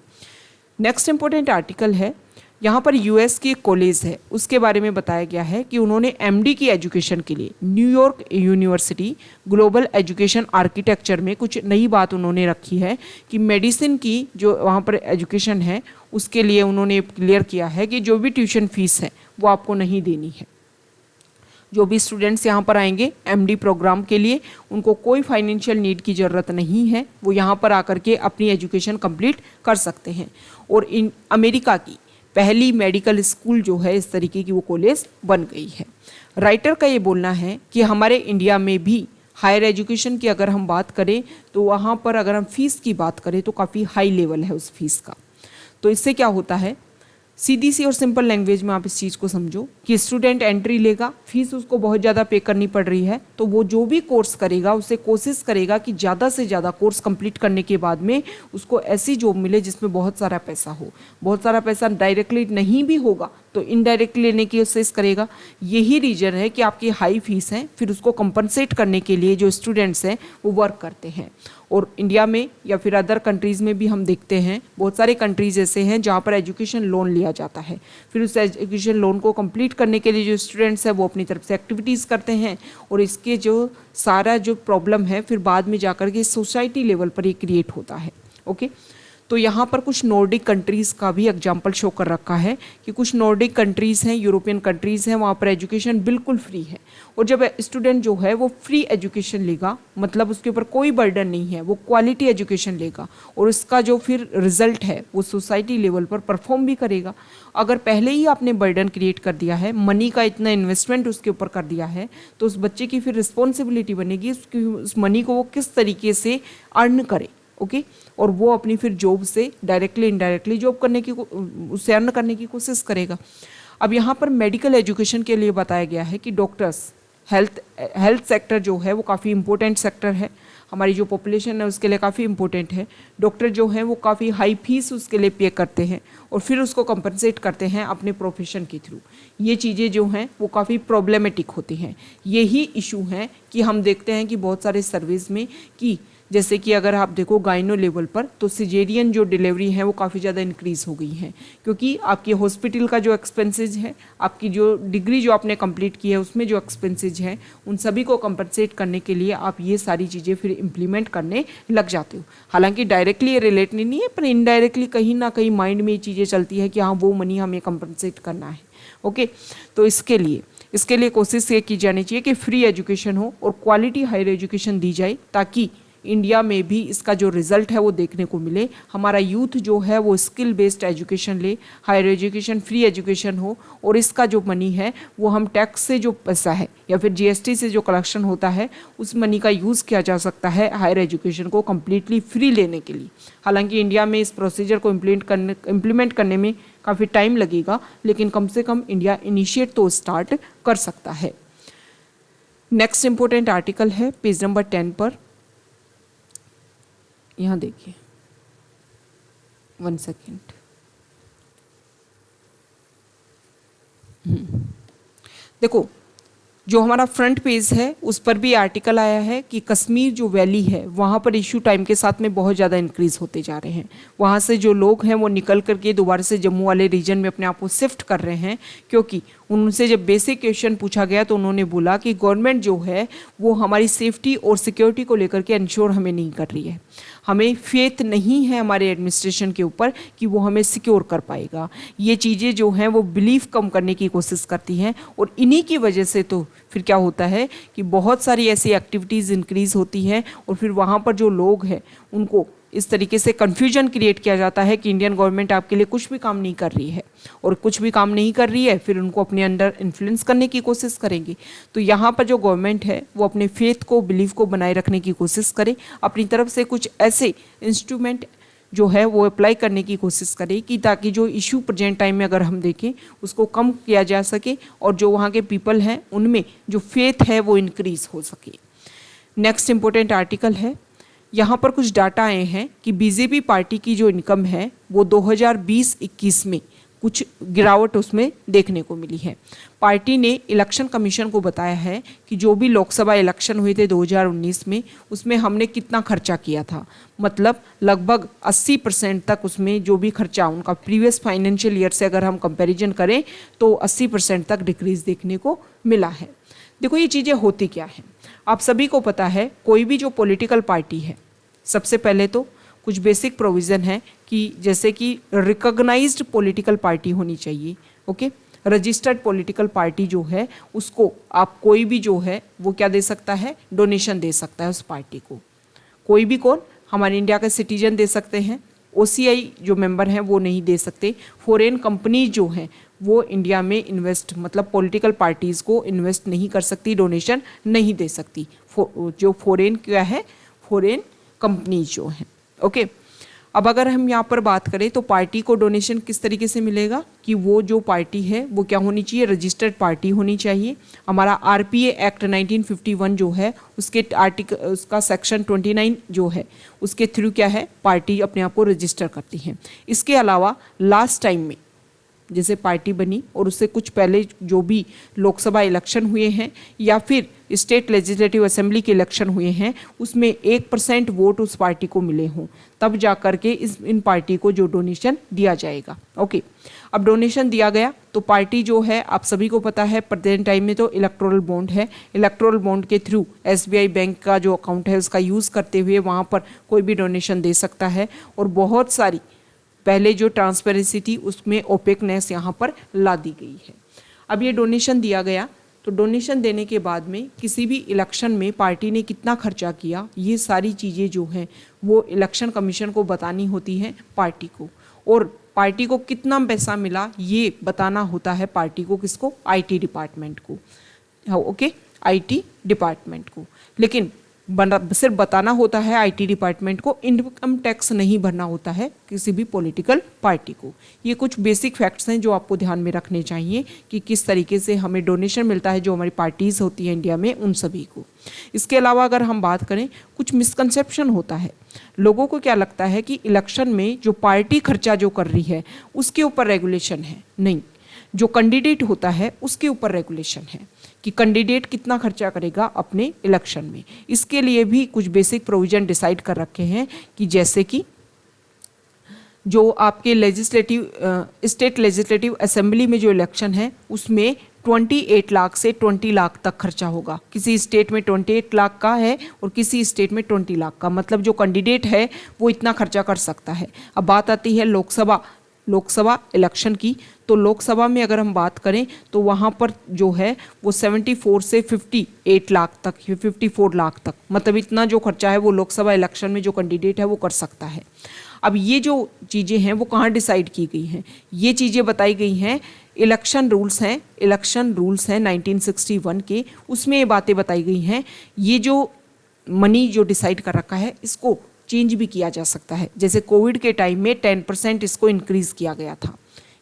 Speaker 1: नेक्स्ट इंपॉर्टेंट आर्टिकल है, यहाँ पर यूएस की एक कॉलेज है उसके बारे में बताया गया है कि उन्होंने एमडी की एजुकेशन के लिए New York university global education architecture में कुछ नई बात उन्होंने रखी है कि मेडिसिन की जो वहाँ पर एजुकेशन है उसके लिए उन्होंने क्लियर किया है कि जो भी ट्यूशन फीस है वो आपको नहीं देनी है। जो भी स्टूडेंट्स यहाँ पर आएंगे एमडी प्रोग्राम के लिए उनको कोई फाइनेंशियल नीड की ज़रूरत नहीं है, वो यहाँ पर आकर के अपनी एजुकेशन कंप्लीट कर सकते हैं। और इन अमेरिका की पहली मेडिकल स्कूल जो है इस तरीके की वो कॉलेज बन गई है। राइटर का ये बोलना है कि हमारे इंडिया में भी हायर एजुकेशन की अगर हम बात करें तो वहाँ पर अगर हम फीस की बात करें तो काफ़ी हाई लेवल है उस फीस का। तो इससे क्या होता है, सीधी सी और सिंपल लैंग्वेज में आप इस चीज़ को समझो कि स्टूडेंट एंट्री लेगा, फीस उसको बहुत ज़्यादा पे करनी पड़ रही है, तो वो जो भी कोर्स करेगा उसे कोशिश करेगा कि ज़्यादा से ज़्यादा कोर्स कंप्लीट करने के बाद में उसको ऐसी जॉब मिले जिसमें बहुत सारा पैसा हो। बहुत सारा पैसा डायरेक्टली नहीं भी होगा तो इनडायरेक्टली लेने की कोशिश करेगा। यही रीज़न है कि आपकी हाई फीस है, फिर उसको कंपनसेट करने के लिए जो स्टूडेंट्स हैं वो वर्क करते हैं। और इंडिया में या फिर अदर कंट्रीज़ में भी हम देखते हैं बहुत सारे कंट्रीज़ ऐसे हैं जहाँ पर एजुकेशन लोन लिया जाता है, फिर उस एजुकेशन लोन को कंप्लीट करने के लिए जो स्टूडेंट्स हैं वो अपनी तरफ से एक्टिविटीज़ करते हैं और इसके जो सारा जो प्रॉब्लम है फिर बाद में जाकर के सोसाइटी लेवल पर ये क्रिएट होता है। ओके, तो यहाँ पर कुछ नॉर्डिक कंट्रीज़ का भी एग्जाम्पल शो कर रखा है कि कुछ नॉर्डिक कंट्रीज़ हैं, यूरोपियन कंट्रीज़ हैं, वहाँ पर एजुकेशन बिल्कुल फ्री है। और जब स्टूडेंट जो है वो फ्री एजुकेशन लेगा मतलब उसके ऊपर कोई बर्डन नहीं है, वो क्वालिटी एजुकेशन लेगा और उसका जो फिर रिजल्ट है वो सोसाइटी लेवल पर परफॉर्म भी करेगा। अगर पहले ही आपने बर्डन क्रिएट कर दिया है, मनी का इतना इन्वेस्टमेंट उसके ऊपर कर दिया है, तो उस बच्चे की फिर रिस्पॉन्सिबिलिटी बनेगी उस मनी को वो किस तरीके से अर्न करे। ओके, और वो अपनी फिर जॉब से डायरेक्टली इनडायरेक्टली जॉब करने की उससे अर्न करने की कोशिश करेगा। अब यहाँ पर मेडिकल एजुकेशन के लिए बताया गया है कि डॉक्टर्स, हेल्थ सेक्टर जो है वो काफ़ी इंपॉर्टेंट सेक्टर है, हमारी जो पॉपुलेशन है उसके लिए काफ़ी इंपॉर्टेंट है। डॉक्टर जो हैं वो काफ़ी हाई फीस उसके लिए पे करते हैं और फिर उसको कंपनसेट करते हैं अपने प्रोफेशन के थ्रू। ये चीज़ें जो हैं वो काफ़ी प्रॉब्लमेटिक होती हैं। यही इशू हैं कि हम देखते हैं कि बहुत सारे सर्विस में कि जैसे कि अगर आप देखो गाइनो लेवल पर तो सिजेरियन जो डिलीवरी है वो काफ़ी ज़्यादा इंक्रीज़ हो गई है, क्योंकि आपके हॉस्पिटल का जो एक्सपेंसेज है, आपकी जो डिग्री जो आपने कंप्लीट की है उसमें जो एक्सपेंसेज है उन सभी को कंपनसेट करने के लिए आप ये सारी चीज़ें फिर इम्प्लीमेंट करने लग जाते हो। हालांकि डायरेक्टली ये रिलेट नहीं है पर इनडायरेक्टली कहीं ना कहीं माइंड में ये चीज़ें चलती है कि हाँ वो मनी हमें कंपनसेट करना है। ओके, तो इसके लिए कोशिश ये की जानी चाहिए कि फ्री एजुकेशन हो और क्वालिटी हायर एजुकेशन दी जाए ताकि इंडिया में भी इसका जो रिजल्ट है वो देखने को मिले, हमारा यूथ जो है वो स्किल बेस्ड एजुकेशन ले, हायर एजुकेशन, फ्री एजुकेशन हो, और इसका जो मनी है वो हम टैक्स से जो पैसा है या फिर जीएसटी से जो कलेक्शन होता है उस मनी का यूज़ किया जा सकता है हायर एजुकेशन को कम्प्लीटली फ्री लेने के लिए। हालांकि इंडिया में इस प्रोसीजर को इम्प्लीमेंट करने में काफ़ी टाइम लगेगा, लेकिन कम से कम इंडिया इनिशिएट तो स्टार्ट कर सकता है। नेक्स्ट इंपॉर्टेंट आर्टिकल है पेज नंबर 10 पर, यहाँ देखिए, 1 सेकेंड। देखो, जो हमारा फ्रंट पेज है उस पर भी आर्टिकल आया है कि कश्मीर जो वैली है वहाँ पर इशू टाइम के साथ में बहुत ज़्यादा इंक्रीज होते जा रहे हैं। वहाँ से जो लोग हैं वो निकल करके दोबारा से जम्मू वाले रीजन में अपने आप को शिफ्ट कर रहे हैं, क्योंकि उनसे जब बेसिक क्वेश्चन पूछा गया तो उन्होंने बोला कि गवर्नमेंट जो है वो हमारी सेफ्टी और सिक्योरिटी को लेकर के इंश्योर हमें नहीं कर रही है, हमें फेथ नहीं है हमारे एडमिनिस्ट्रेशन के ऊपर कि वो हमें सिक्योर कर पाएगा। ये चीज़ें जो हैं वो बिलीव कम करने की कोशिश करती हैं, और इन्हीं की वजह से तो फिर क्या होता है कि बहुत सारी ऐसी एक्टिविटीज़ इंक्रीज़ होती हैं, और फिर वहाँ पर जो लोग हैं उनको इस तरीके से कन्फ्यूजन क्रिएट किया जाता है कि इंडियन गवर्नमेंट आपके लिए कुछ भी काम नहीं कर रही है, और कुछ भी काम नहीं कर रही है फिर उनको अपने अंडर इन्फ्लुएंस करने की कोशिश करेंगे। तो यहाँ पर जो गवर्नमेंट है वो अपने फेथ को, बिलीफ को बनाए रखने की कोशिश करे, अपनी तरफ से कुछ ऐसे इंस्ट्रूमेंट जो है वो अप्लाई करने की कोशिश करे कि ताकि जो इशू प्रेजेंट टाइम में अगर हम देखें उसको कम किया जा सके, और जो वहाँ के पीपल हैं उनमें जो फेथ है वो इंक्रीज हो सके। नेक्स्ट इंपॉर्टेंट आर्टिकल है, यहाँ पर कुछ डाटा आए हैं कि बीजेपी पार्टी की जो इनकम है वो 2020-21 में कुछ गिरावट उसमें देखने को मिली है। पार्टी ने इलेक्शन कमीशन को बताया है कि जो भी लोकसभा इलेक्शन हुए थे 2019 में उसमें हमने कितना खर्चा किया था, मतलब लगभग 80% तक उसमें जो भी खर्चा उनका प्रीवियस फाइनेंशियल ईयर से अगर हम कंपैरिजन करें तो 80% तक डिक्रीज देखने को मिला है। देखो ये चीज़ें होती क्या हैं, आप सभी को पता है कोई भी जो पॉलिटिकल पार्टी है सबसे पहले तो कुछ बेसिक प्रोविज़न है कि जैसे कि रिकॉग्नाइज्ड पॉलिटिकल पार्टी होनी चाहिए, ओके। रजिस्टर्ड पॉलिटिकल पार्टी जो है उसको आप कोई भी जो है वो क्या दे सकता है, डोनेशन दे सकता है उस पार्टी को। कोई भी कौन, हमारे इंडिया के सिटीजन दे सकते हैं, ओसीआई जो मेंबर हैं वो नहीं दे सकते, फॉरेन कंपनीज जो हैं वो इंडिया में इन्वेस्ट, मतलब पॉलिटिकल पार्टीज़ को इन्वेस्ट नहीं कर सकती, डोनेशन नहीं दे सकती। जो फॉरेन क्या है, फॉरेन कंपनीज जो हैं, ओके। अब अगर हम यहाँ पर बात करें तो पार्टी को डोनेशन किस तरीके से मिलेगा कि वो जो पार्टी है वो क्या होनी चाहिए, रजिस्टर्ड पार्टी होनी चाहिए। हमारा आरपीए एक्ट 1951 जो है उसके आर्टिकल, उसका सेक्शन 29 जो है उसके थ्रू क्या है, पार्टी अपने आप को रजिस्टर करती है। इसके अलावा लास्ट टाइम में जैसे पार्टी बनी और उससे कुछ पहले जो भी लोकसभा इलेक्शन हुए हैं या फिर स्टेट लेजिस्लेटिव असेंबली के इलेक्शन हुए हैं उसमें 1% वोट उस पार्टी को मिले हों, तब जा करके इन पार्टी को जो डोनेशन दिया जाएगा, ओके। अब डोनेशन दिया गया तो पार्टी जो है आप सभी को पता है प्रेजेंट टाइम में तो इलेक्टोरल बॉन्ड है, इलेक्टोरल बॉन्ड के थ्रू एसबीआई बैंक का जो अकाउंट है उसका यूज़ करते हुए वहाँ पर कोई भी डोनेशन दे सकता है। और बहुत सारी पहले जो ट्रांसपेरेंसी थी उसमें ओपेकनेस यहाँ पर ला दी गई है। अब ये डोनेशन दिया गया तो डोनेशन देने के बाद में किसी भी इलेक्शन में पार्टी ने कितना खर्चा किया, ये सारी चीज़ें जो हैं वो इलेक्शन कमीशन को बतानी होती हैं पार्टी को, और पार्टी को कितना पैसा मिला ये बताना होता है पार्टी को, किसको, आईटी डिपार्टमेंट को, ओके, आईटी डिपार्टमेंट को। लेकिन सिर्फ बताना होता है आईटी डिपार्टमेंट को, इनकम टैक्स नहीं भरना होता है किसी भी पॉलिटिकल पार्टी को। ये कुछ बेसिक फैक्ट्स हैं जो आपको ध्यान में रखने चाहिए कि किस तरीके से हमें डोनेशन मिलता है जो हमारी पार्टीज़ होती है इंडिया में उन सभी को। इसके अलावा अगर हम बात करें, कुछ मिसकंसेप्शन होता है, लोगों को क्या लगता है कि इलेक्शन में जो पार्टी खर्चा जो कर रही है उसके ऊपर रेगुलेशन है, नहीं, जो कैंडिडेट होता है उसके ऊपर रेगुलेशन है कि कैंडिडेट कितना खर्चा करेगा अपने इलेक्शन में। इसके लिए भी कुछ बेसिक प्रोविजन डिसाइड कर रखे हैं कि जैसे कि जो आपके लेजिस्लेटिव स्टेट लेजिस्लेटिव असेंबली में जो इलेक्शन है उसमें 28 लाख से 20 लाख तक खर्चा होगा। किसी स्टेट में 28 लाख का है और किसी स्टेट में 20 लाख का, मतलब जो कैंडिडेट है वो इतना खर्चा कर सकता है। अब बात आती है लोकसभा इलेक्शन की, तो लोकसभा में अगर हम बात करें तो वहाँ पर जो है वो 74 से 58 लाख तक, 54 लाख तक, मतलब इतना जो खर्चा है वो लोकसभा इलेक्शन में जो कैंडिडेट है वो कर सकता है। अब ये जो चीज़ें हैं वो कहाँ डिसाइड की गई हैं, ये चीज़ें बताई गई हैं, इलेक्शन रूल्स हैं 1961 के, उसमें ये बातें बताई गई हैं। ये जो मनी जो डिसाइड कर रखा है इसको चेंज भी किया जा सकता है। जैसे कोविड के टाइम में 10% इसको इंक्रीज़ किया गया था।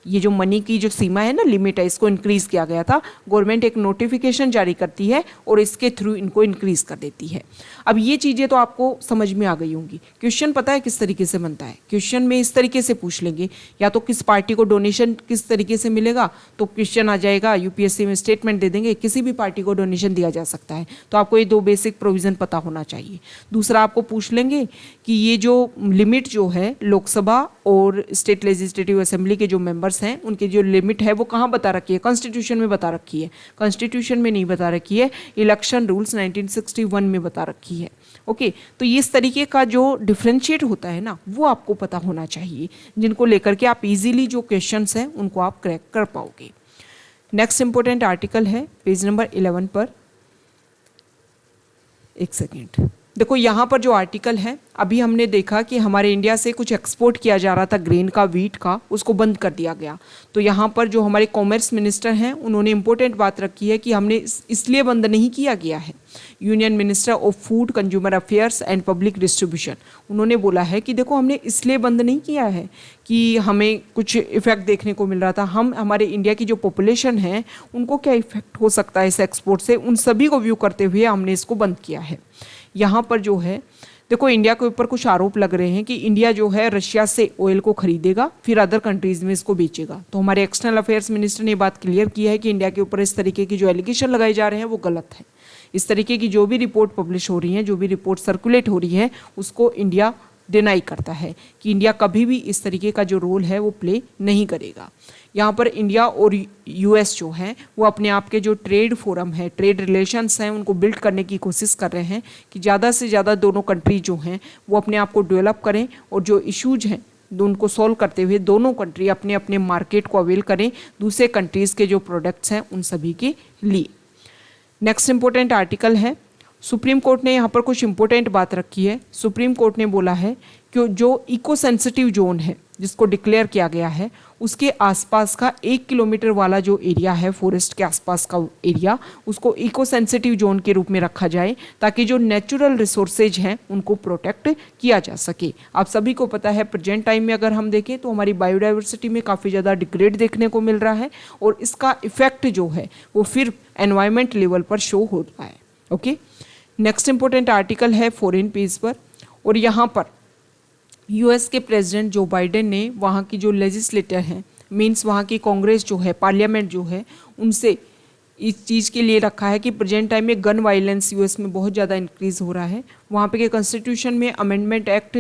Speaker 1: ये जो मनी की जो सीमा है ना, लिमिट है, इसको इंक्रीज किया गया था। गवर्नमेंट एक नोटिफिकेशन जारी करती है और इसके थ्रू इनको इंक्रीज कर देती है। अब ये चीज़ें तो आपको समझ में आ गई होंगी। क्वेश्चन पता है किस तरीके से बनता है? क्वेश्चन में इस तरीके से पूछ लेंगे, या तो किस पार्टी को डोनेशन किस तरीके से मिलेगा, तो क्वेश्चन आ जाएगा, यूपीएससी में स्टेटमेंट दे देंगे किसी भी पार्टी को डोनेशन दिया जा सकता है। तो आपको ये दो बेसिक प्रोविज़न पता होना चाहिए। दूसरा आपको पूछ लेंगे कि ये जो लिमिट जो है लोकसभा और स्टेट लेजिस्लेटिव असेंबली के जो मेंबर्स हैं उनकी जो लिमिट है वो कहाँ बता रखी है? कॉन्स्टिट्यूशन में बता रखी है। कॉन्स्टिट्यूशन में नहीं बता रखी है, इलेक्शन रूल्स 1961 में बता रखी है। ओके, तो ये इस तरीके का जो डिफ्रेंशिएट होता है ना, वो आपको पता होना चाहिए, जिनको लेकर के आप इजीली जो क्वेश्चंस हैं उनको आप क्रैक कर पाओगे। नेक्स्ट इंपॉर्टेंट आर्टिकल है पेज नंबर 11 पर। एक सेकेंड, देखो यहाँ पर जो आर्टिकल है, अभी हमने देखा कि हमारे इंडिया से कुछ एक्सपोर्ट किया जा रहा था ग्रेन का, वीट का, उसको बंद कर दिया गया। तो यहाँ पर जो हमारे कॉमर्स मिनिस्टर हैं उन्होंने इंपॉर्टेंट बात रखी है कि हमने इसलिए बंद नहीं किया गया है। Union minister of food, consumer affairs and public distribution, उन्होंने बोला है कि देखो हमने इसलिए बंद नहीं किया है कि हमें कुछ इफेक्ट देखने को मिल रहा था। हमारे इंडिया की जो पॉपुलेशन है उनको क्या इफेक्ट हो सकता है इस एक्सपोर्ट से, उन सभी को व्यू करते हुए हमने इसको बंद किया है। यहाँ पर जो है देखो इंडिया के ऊपर कुछ आरोप लग रहे हैं कि इंडिया जो है रशिया से ऑयल को खरीदेगा फिर अदर कंट्रीज में इसको बेचेगा। तो हमारे एक्सटर्नल अफेयर्स मिनिस्टर ने बात क्लियर की है कि इंडिया के ऊपर इस तरीके की जो एलिगेशन लगाए जा रहे हैं वो गलत है। इस तरीके की जो भी रिपोर्ट पब्लिश हो रही है, जो भी रिपोर्ट सर्कुलेट हो रही है, उसको इंडिया डिनाई करता है कि इंडिया कभी भी इस तरीके का जो रोल है वो प्ले नहीं करेगा। यहाँ पर इंडिया और यूएस जो है वो अपने आप के जो ट्रेड फोरम है, ट्रेड रिलेशंस हैं, उनको बिल्ड करने की कोशिश कर रहे हैं कि ज़्यादा से ज़्यादा दोनों कंट्री जो हैं वो अपने आप को डेवलप करें और जो इश्यूज हैं उनको सॉल्व करते हुए दोनों कंट्री अपने अपने मार्केट को अवेल करें दूसरे कंट्रीज़ के जो प्रोडक्ट्स हैं उन सभी के लिए। नेक्स्ट इंपॉर्टेंट आर्टिकल है, सुप्रीम कोर्ट ने यहाँ पर कुछ इंपॉर्टेंट बात रखी है। सुप्रीम कोर्ट ने बोला है कि जो इको सेंसिटिव जोन है जिसको डिक्लेयर किया गया है उसके आसपास का 1 किलोमीटर वाला जो एरिया है, फॉरेस्ट के आसपास का एरिया, उसको इको सेंसिटिव जोन के रूप में रखा जाए ताकि जो नेचुरल रिसोर्सेज हैं उनको प्रोटेक्ट किया जा सके। आप सभी को पता है प्रेजेंट टाइम में अगर हम देखें तो हमारी बायोडाइवर्सिटी में काफ़ी ज़्यादा डिग्रेड देखने को मिल रहा है और इसका इफेक्ट जो है वो फिर एनवायरमेंट लेवल पर शो हो रहा है। ओके, नेक्स्ट इंपॉर्टेंट आर्टिकल है फॉरेन पेज पर, और यहाँ पर यूएस के प्रेसिडेंट जो बाइडेन ने वहाँ की जो लेजिस्लेटर हैं, मीन्स वहाँ की कांग्रेस जो है, पार्लियामेंट जो है, उनसे इस चीज़ के लिए रखा है कि प्रेजेंट टाइम में गन वायलेंस यूएस में बहुत ज़्यादा इंक्रीज़ हो रहा है। वहाँ पे के कॉन्स्टिट्यूशन में अमेंडमेंट एक्ट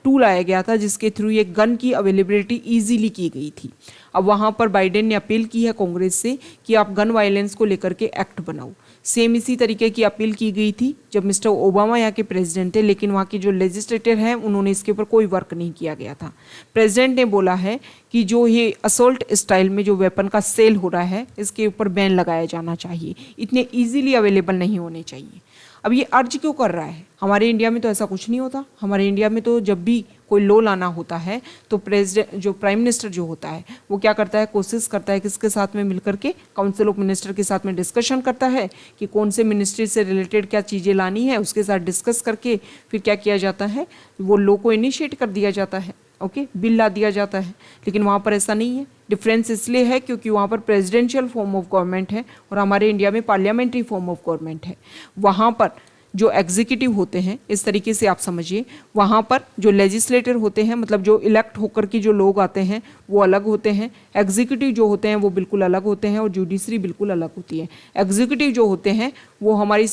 Speaker 1: 2 लाया गया था जिसके थ्रू ये गन की अवेलेबिलिटी ईजीली की गई थी। अब वहाँ पर बाइडेन ने अपील की है कांग्रेस से कि आप गन वायलेंस को लेकर के एक्ट बनाओ। सेम इसी तरीके की अपील की गई थी जब मिस्टर ओबामा यहाँ के प्रेसिडेंट थे, लेकिन वहाँ के जो लेजिस्लेटर हैं उन्होंने इसके ऊपर कोई वर्क नहीं किया गया था। प्रेसिडेंट ने बोला है कि जो ये असोल्ट स्टाइल में जो वेपन का सेल हो रहा है इसके ऊपर बैन लगाया जाना चाहिए, इतने ईजिली अवेलेबल नहीं होने चाहिए। अब ये अर्ज क्यों कर रहा है? हमारे इंडिया में तो ऐसा कुछ नहीं होता। हमारे इंडिया में तो जब भी कोई लॉ लाना होता है तो प्रेसिडेंट जो प्राइम मिनिस्टर जो होता है वो क्या करता है, कोशिश करता है किसके साथ में मिलकर के, काउंसिल ऑफ मिनिस्टर के साथ में डिस्कशन करता है कि कौन से मिनिस्ट्री से रिलेटेड क्या चीज़ें लानी है, उसके साथ डिस्कस करके फिर क्या किया जाता है, वो लॉ को इनिशिएट कर दिया जाता है। ओके, बिल ला दिया जाता है। लेकिन वहाँ पर ऐसा नहीं है। डिफरेंस इसलिए है क्योंकि वहाँ पर प्रेसिडेंशियल फॉर्म ऑफ गवर्नमेंट है और हमारे इंडिया में पार्लियामेंट्री फॉर्म ऑफ गवर्नमेंट है। वहाँ पर जो एग्जीक्यूटिव होते हैं, इस तरीके से आप समझिए, वहाँ पर जो लेजिस्लेटर होते हैं, मतलब जो इलेक्ट होकर के जो लोग आते हैं वो अलग होते हैं। एग्जीक्यूटिव जो होते हैं वो बिल्कुल अलग होते हैं और जुडिशरी बिल्कुल अलग होती है। एग्जीक्यूटिव जो होते हैं वो हमारी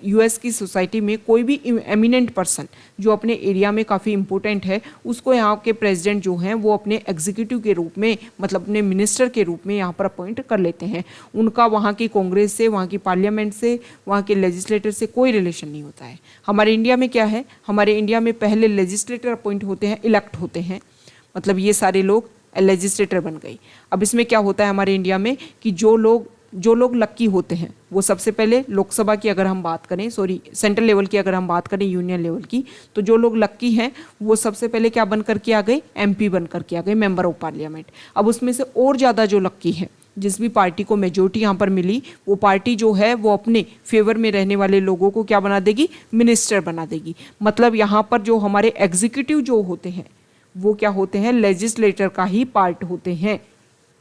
Speaker 1: यूएस की सोसाइटी में कोई भी एमिनेंट पर्सन जो अपने एरिया में काफ़ी इंपॉर्टेंट है उसको यहाँ के प्रेसिडेंट जो हैं वो अपने एग्जीक्यूटिव के रूप में, मतलब अपने मिनिस्टर के रूप में यहाँ पर अपॉइंट कर लेते हैं। उनका वहाँ की कांग्रेस से, वहाँ की पार्लियामेंट से, वहाँ के लेजिस्लेटर से कोई रिलेशन नहीं होता है। हमारे इंडिया में क्या है, हमारे इंडिया में पहले लेजिस्लेटर अपॉइंट होते हैं, इलेक्ट होते हैं, मतलब ये सारे लोग लेजिस्लेटर बन गई। अब इसमें क्या होता है हमारे इंडिया में कि जो लोग लक्की होते हैं वो सबसे पहले लोकसभा की अगर हम बात करें, सॉरी सेंट्रल लेवल की अगर हम बात करें, यूनियन लेवल की, तो जो लोग लक्की हैं वो सबसे पहले क्या बन करके आ गए, एमपी बन करके आ गए, मेंबर ऑफ पार्लियामेंट। अब उसमें से और ज़्यादा जो लक्की हैं, जिस भी पार्टी को मेजोरिटी यहाँ पर मिली, वो पार्टी जो है वो अपने फेवर में रहने वाले लोगों को क्या बना देगी, मिनिस्टर बना देगी। मतलब यहाँ पर जो हमारे एग्जीक्यूटिव जो होते हैं वो क्या होते हैं, लेजिस्लेटर का ही पार्ट होते हैं।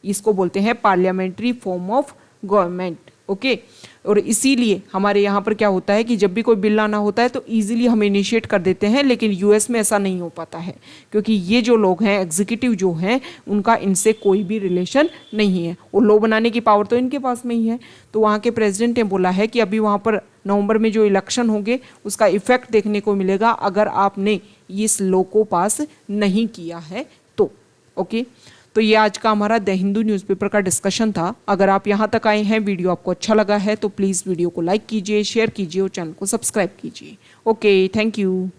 Speaker 1: इसको बोलते हैं parliamentary form of government. Okay, और इसीलिए हमारे यहाँ पर क्या होता है कि जब भी कोई बिल लाना होता है तो इजीली हम इनिशिएट कर देते हैं, लेकिन यूएस में ऐसा नहीं हो पाता है क्योंकि ये जो लोग हैं एग्जीक्यूटिव जो हैं उनका इनसे कोई भी रिलेशन नहीं है और लॉ बनाने की पावर तो इनके पास में ही है। तो वहाँ के प्रेसिडेंट ने बोला है कि अभी वहाँ पर नवंबर में जो इलेक्शन होंगे उसका इफेक्ट देखने को मिलेगा अगर आपने इस लॉ को पास नहीं किया है तो। ओके, तो ये आज का हमारा द हिंदू न्यूज़पेपर का डिस्कशन था। अगर आप यहाँ तक आए हैं, वीडियो आपको अच्छा लगा है तो प्लीज़ वीडियो को लाइक कीजिए, शेयर कीजिए और चैनल को सब्सक्राइब कीजिए। Okay, thank you.